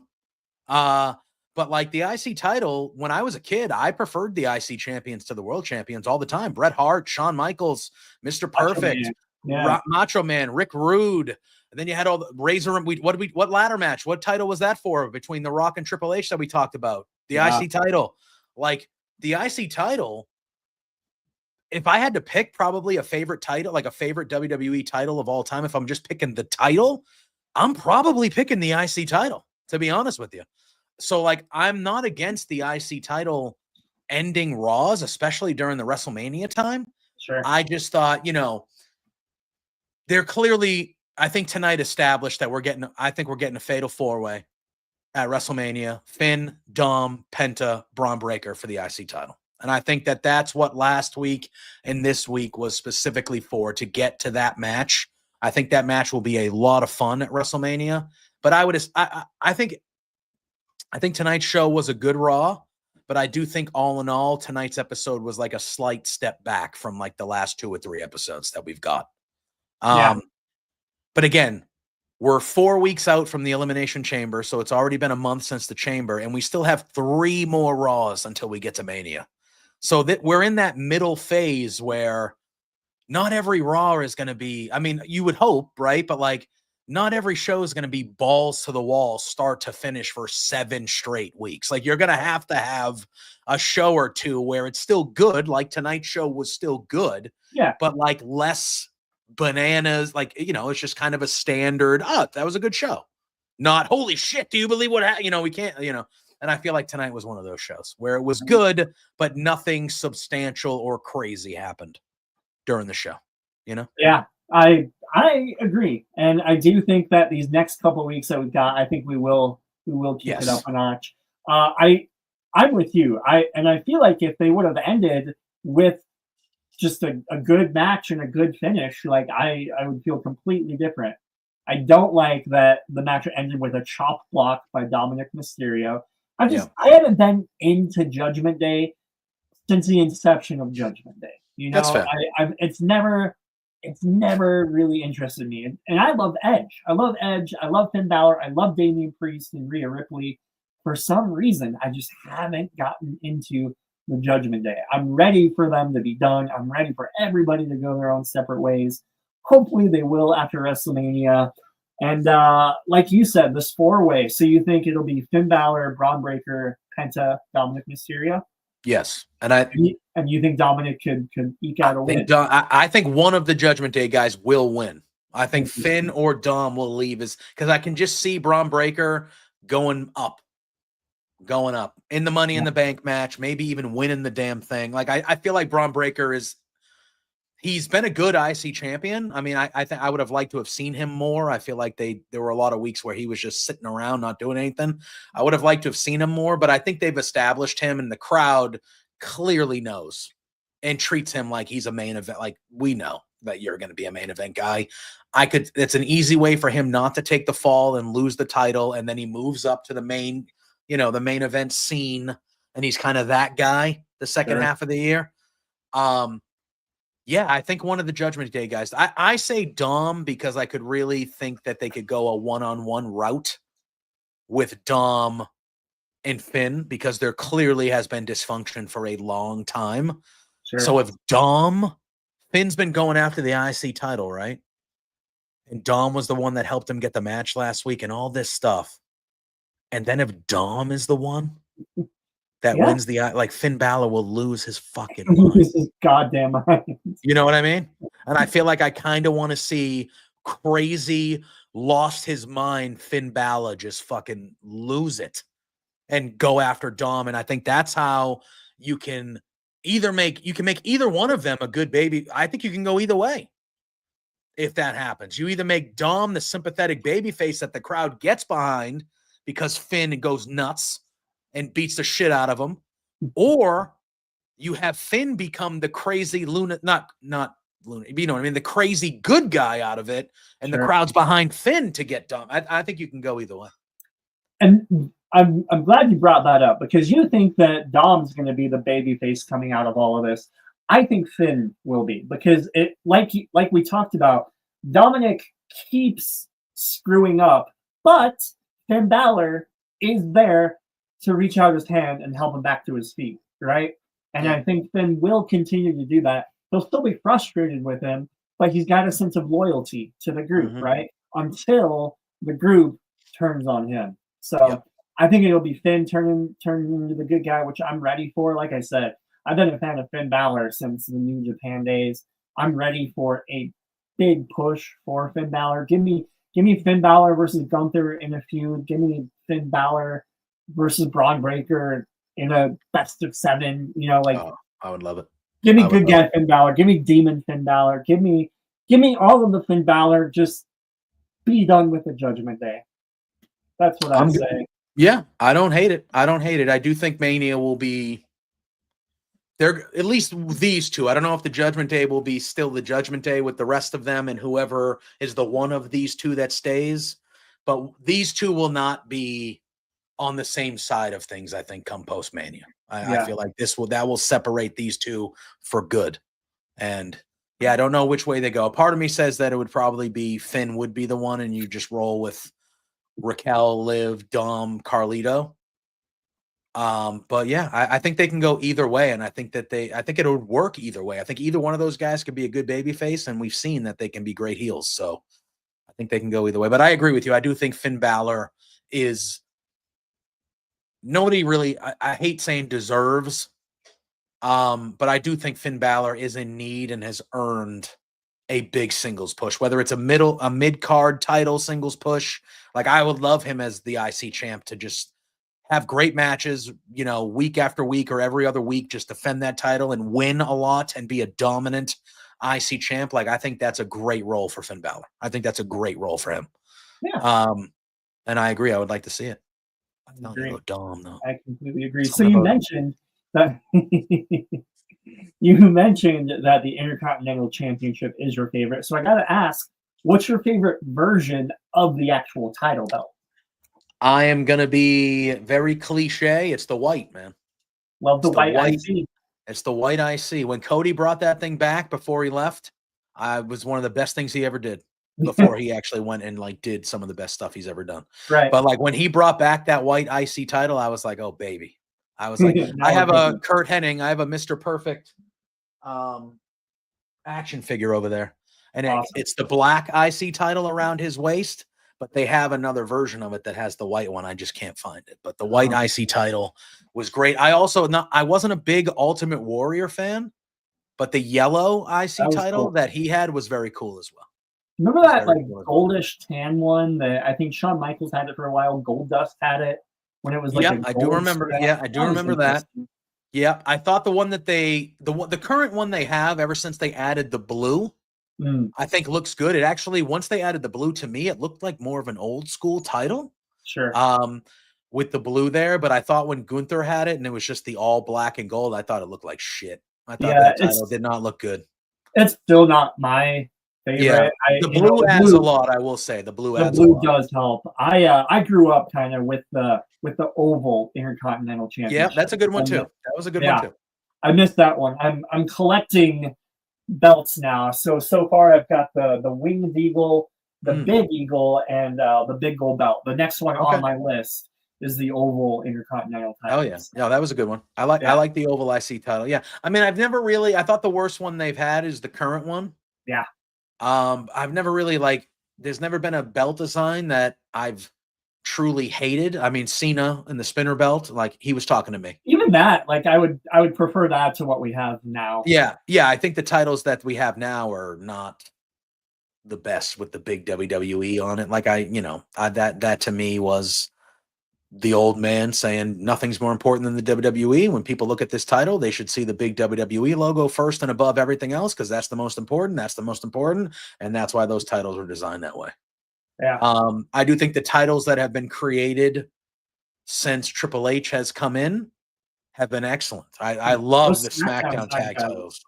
But like the IC title, when I was a kid, I preferred the IC champions to the world champions all the time. Bret Hart, Shawn Michaels, Mr. Perfect, Macho Man, Rick Rude. And then you had all the Razor. What ladder match? What title was that for between The Rock and Triple H that we talked about? The IC title. Like the IC title, if I had to pick probably a favorite title, like a favorite WWE title of all time, if I'm just picking the title, I'm probably picking the IC title, to be honest with you. So, like, I'm not against the IC title ending Raws, especially during the WrestleMania time. Sure. I just thought, they're clearly, I think tonight established that we're getting a fatal four-way at WrestleMania. Finn, Dom, Penta, Bron Breakker for the IC title. And I think that that's what last week and this week was specifically for, to get to that match. I think that match will be a lot of fun at WrestleMania. But I think tonight's show was a good Raw, but I do think all in all, tonight's episode was like a slight step back from like the last 2 or 3 episodes that we've got. But again, we're 4 weeks out from the Elimination Chamber, so it's already been a month since the Chamber, and we still have 3 more Raws until we get to Mania. So that we're in that middle phase where not every Raw is going to be, I mean, you would hope, right? But like, not every show is going to be balls to the wall, start to finish for 7 straight weeks. Like, you're going to have a show or 2 where it's still good. Like tonight's show was still good, but like less bananas. Like, it's just kind of a standard. Oh, that was a good show. Not holy shit. Do you believe what happened? We can't, and I feel like tonight was one of those shows where it was good, but nothing substantial or crazy happened during the show, Yeah, I agree. And I do think that these next couple of weeks that we've got, I think we will keep it up a notch. I'm with you. I feel like if they would have ended with just a good match and a good finish, like I would feel completely different. I don't like that the match ended with a chop block by Dominic Mysterio. I haven't been into Judgment Day since the inception of Judgment Day. That's fair. It's never really interested me. And I love Edge. I love Finn Balor. I love Damian Priest and Rhea Ripley. For some reason, I just haven't gotten into the Judgment Day. I'm ready for them to be done. I'm ready for everybody to go their own separate ways. Hopefully they will after WrestleMania. And like you said, this 4-way. So you think it'll be Finn Balor, Bron Breakker, Penta, Dominic Mysterio? Yes. And you think Dominic could eke out a win? I think one of the Judgment Day guys will win. I think Finn or Dom will leave, because I can just see Bron Breakker going up in the Money in the Bank match, maybe even winning the damn thing. Like I feel like Bron Breakker he's been a good IC champion. I mean, I think I would have liked to have seen him more. I feel like there were a lot of weeks where he was just sitting around not doing anything. I would have liked to have seen him more, but I think they've established him, and the crowd clearly knows and treats him like he's a main event. Like, we know that you're going to be a main event guy. It's an easy way for him not to take the fall and lose the title, and then he moves up to the main event scene, and he's kind of that guy the second half of the year. Yeah, I think one of the Judgment Day guys. I say Dom because I could really think that they could go a one-on-one route with Dom and Finn, because there clearly has been dysfunction for a long time. Sure. So if Finn's been going after the IC title, right? And Dom was the one that helped him get the match last week and all this stuff. And then if Dom is the one that wins like Finn Balor will lose his fucking mind. Lose his goddamn mind. You know what I mean? And I feel like I kind of want to see crazy, lost his mind Finn Balor just fucking lose it and go after Dom. And I think that's how you can make either one of them a good baby. I think you can go either way. If that happens, you either make Dom the sympathetic babyface that the crowd gets behind because Finn goes nuts and beats the shit out of him, or you have Finn become the crazy not lunatic, you know what I mean, the crazy good guy out of it, and the crowd's behind Finn to get Dom. I think you can go either way. And I'm glad you brought that up, because you think that Dom's going to be the babyface coming out of all of this. I think Finn will be, because it like we talked about, Dominic keeps screwing up, but Finn Balor is there to reach out his hand and help him back to his feet, right? And Yeah. I think Finn will continue to do that. He'll still be frustrated with him, but he's got a sense of loyalty to the group, right? Until the group turns on him. So I think it'll be Finn turning into the good guy, which I'm ready for. Like I said, I've been a fan of Finn Balor since the New Japan days. I'm ready for a big push for Finn Balor. Give me Finn Balor versus Gunther in a feud. Give me Finn Balor versus Braun Breaker in a best of 7. You know, like I would love it. Give me good guy Finn Balor. Give me Demon Finn Balor. Give me all of the Finn Balor. Just be done with the Judgment Day. That's what I'm saying. Yeah, I don't hate it. I do think Mania will be there, at least these two. I don't know if the Judgment Day will be still the Judgment Day with the rest of them and whoever is the one of these two that stays. But these two will not be on the same side of things, I think, come post-Mania. I feel like that will separate these two for good. And yeah, I don't know which way they go. Part of me says that it would probably be Finn would be the one, and you just roll with Raquel, Liv, Dom, Carlito. But yeah, I think they can go either way, and I think it would work either way. I think either one of those guys could be a good baby face, and we've seen that they can be great heels. So I think they can go either way. But I agree with you. I do think Finn Balor is nobody really. I hate saying deserves, but I do think Finn Balor is in need and has earned a big singles push, whether it's a mid-card title singles push. Like, I would love him as the IC champ to just have great matches, you know, week after week or every other week, just defend that title and win a lot and be a dominant IC champ. Like, I think that's a great role for Finn Balor. I think that's a great role for him. Yeah. And I agree. I would like to see it. I agree. Dom, though. I completely agree. So you mentioned that you mentioned that the Intercontinental Championship is your favorite. So I got to ask, what's your favorite version of the actual title belt? I am going to be very cliche. It's the white, man. Love the white IC. It's the white IC. When Cody brought that thing back before he left, I was one of the best things he ever did before he actually went and like did some of the best stuff he's ever done. Right. But like when he brought back that white IC title, I was like, oh baby. I was like, I have a Kurt Hennig, I have a Mr. Perfect action figure over there. And it's the black IC title around his waist, but they have another version of it that has the white one. I just can't find it. But the white IC title was great. I wasn't a big Ultimate Warrior fan, but the yellow IC title that he had was very cool as well. Remember that like goldish tan one that I think Shawn Michaels had it for a while. Goldust had it when it was like I do remember. Yeah, I do remember that. Yeah, I thought the one that the current one they have ever since they added the blue, I think looks good. It actually, once they added the blue, to me, it looked like more of an old school title. Sure. With the blue there, but I thought when Gunther had it and it was just the all black and gold, I thought it looked like shit. I thought that title did not look good. It's still not my favorite. Yeah, the blue adds a lot. I will say the blue adds a lot. Does help. I grew up kind of with the oval Intercontinental Championship. Yeah, that's a good one too. That was a good one too. I missed that one. I'm collecting belts now. So far I've got the winged eagle, the big eagle, and the big gold belt. The next one on my list is the oval Intercontinental title. Oh yeah, yeah, that was a good one. I like the oval IC title. Yeah, I mean, I thought the worst one they've had is the current one. Yeah. I've never really there's never been a belt design that I've truly hated. I mean, Cena and the spinner belt, like he was talking to me. Even that, like I would prefer that to what we have now. Yeah, I think the titles that we have now are not the best with the big WWE on it. Like that to me was the old man saying nothing's more important than the WWE. When people look at this title, they should see the big WWE logo first and above everything else, because that's the most important. That's the most important. And that's why those titles are designed that way. Yeah. I do think the titles that have been created since Triple H has come in have been excellent. I love the SmackDown tag titles.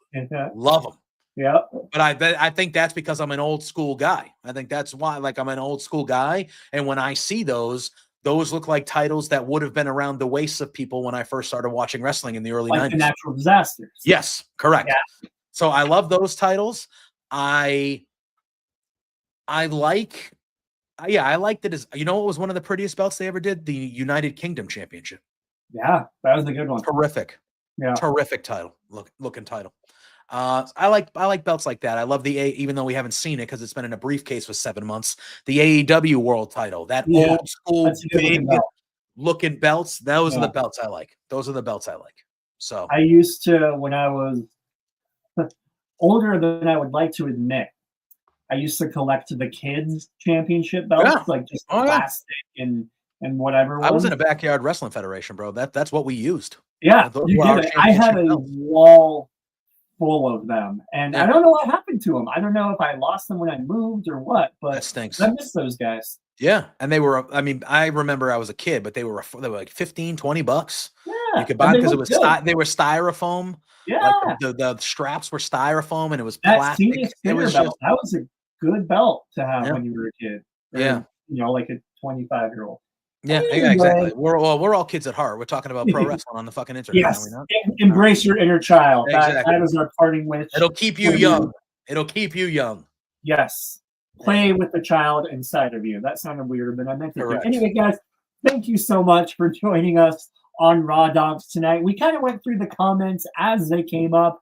Love them. Yeah. But I think that's because I'm an old school guy. I think that's why, I'm an old school guy. And when I see those look like titles that would have been around the waists of people when I first started watching wrestling in the early 90s. The natural disasters. Yes, correct. Yeah. So I love those titles. I like that is, what was one of the prettiest belts they ever did? The United Kingdom Championship. Yeah, that was a good one. Terrific. Yeah. Terrific title. Looking title. I like belts like that. I love even though we haven't seen it because it's been in a briefcase for 7 months. The AEW World Title, that old school big looking belts. Those are the belts I like. Those are the belts I like. So I used to, when I was older than I would like to admit, I used to collect the kids championship belts, like just plastic and whatever. I was in a backyard wrestling federation, bro. That's what we used. Yeah, you did it. I had a wall full of them, and I don't know what happened to them. I don't know if I lost them when I moved or what, but that stinks. I miss those guys. Yeah, and they were, I mean, I remember I was a kid, but they were like $15, $20. Yeah, you could buy them because it was they were styrofoam. Yeah, like the straps were styrofoam, and it was plastic. It was that was a good belt to have when you were a kid. Or, you know, like a 25-year-old. Yeah, exactly. We're all kids at heart. We're talking about pro wrestling on the fucking internet. Yes, embrace your inner child. Exactly. That is our parting wish. It'll keep you young. It'll keep you young. Yes. Play with the child inside of you. That sounded weird, but I meant it. Anyway, guys, thank you so much for joining us on Raw Dogs tonight. We kind of went through the comments as they came up.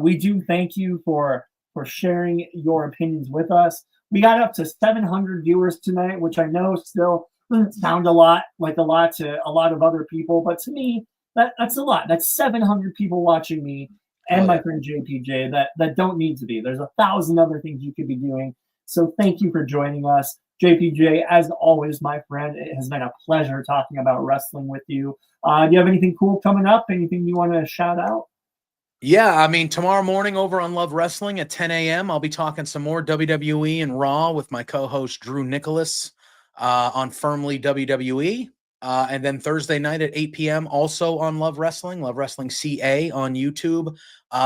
We do thank you for sharing your opinions with us. We got up to 700 viewers tonight, which I know still doesn't sound a lot to a lot of other people, but to me, that's a lot. That's 700 people watching me and my friend JPJ that don't need to be. There's 1,000 other things you could be doing. So thank you for joining us. JPJ, as always, my friend, it has been a pleasure talking about wrestling with you. Do you have anything cool coming up? Anything you want to shout out? Yeah, I mean, tomorrow morning over on Love Wrestling at 10 a.m., I'll be talking some more WWE and Raw with my co-host Drew Nicholas on Firmly WWE. And then Thursday night at 8 p.m. also on Love Wrestling CA on YouTube,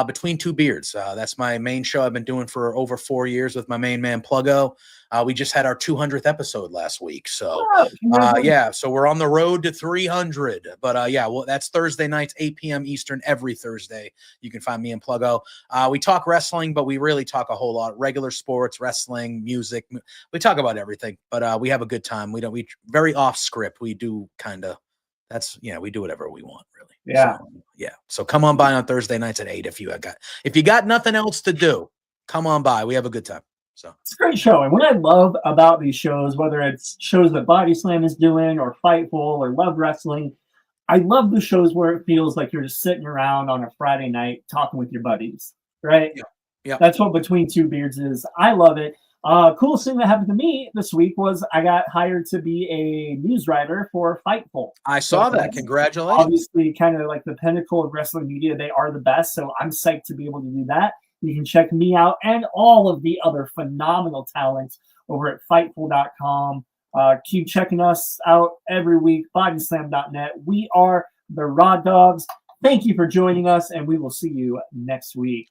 Between Two Beards. That's my main show I've been doing for over 4 years with my main man Pluggo. We just had our 200th episode last week. So, so we're on the road to 300. But, well, that's Thursday nights, 8 p.m. Eastern, every Thursday. You can find me and Pluggo. We talk wrestling, but we really talk a whole lot. Regular sports, wrestling, music. We talk about everything, but we have a good time. We very off script. We do kind of, we do whatever we want, really. Yeah. So come on by on Thursday nights at 8 if you got nothing else to do. Come on by. We have a good time. So it's a great show. And what I love about these shows, whether it's shows that Body Slam is doing or Fightful or Love Wrestling, I love the shows where it feels like you're just sitting around on a Friday night talking with your buddies, right? Yeah. That's what Between Two Beards is. I love it. Coolest thing that happened to me this week was I got hired to be a news writer for Fightful. I saw that. Congratulations. Obviously, kind of like the pinnacle of wrestling media. They are the best. So I'm psyched to be able to do that. You can check me out and all of the other phenomenal talents over at Fightful.com. Keep checking us out every week, bodyslam.net. We are the Raw Dogs. Thank you for joining us, and we will see you next week.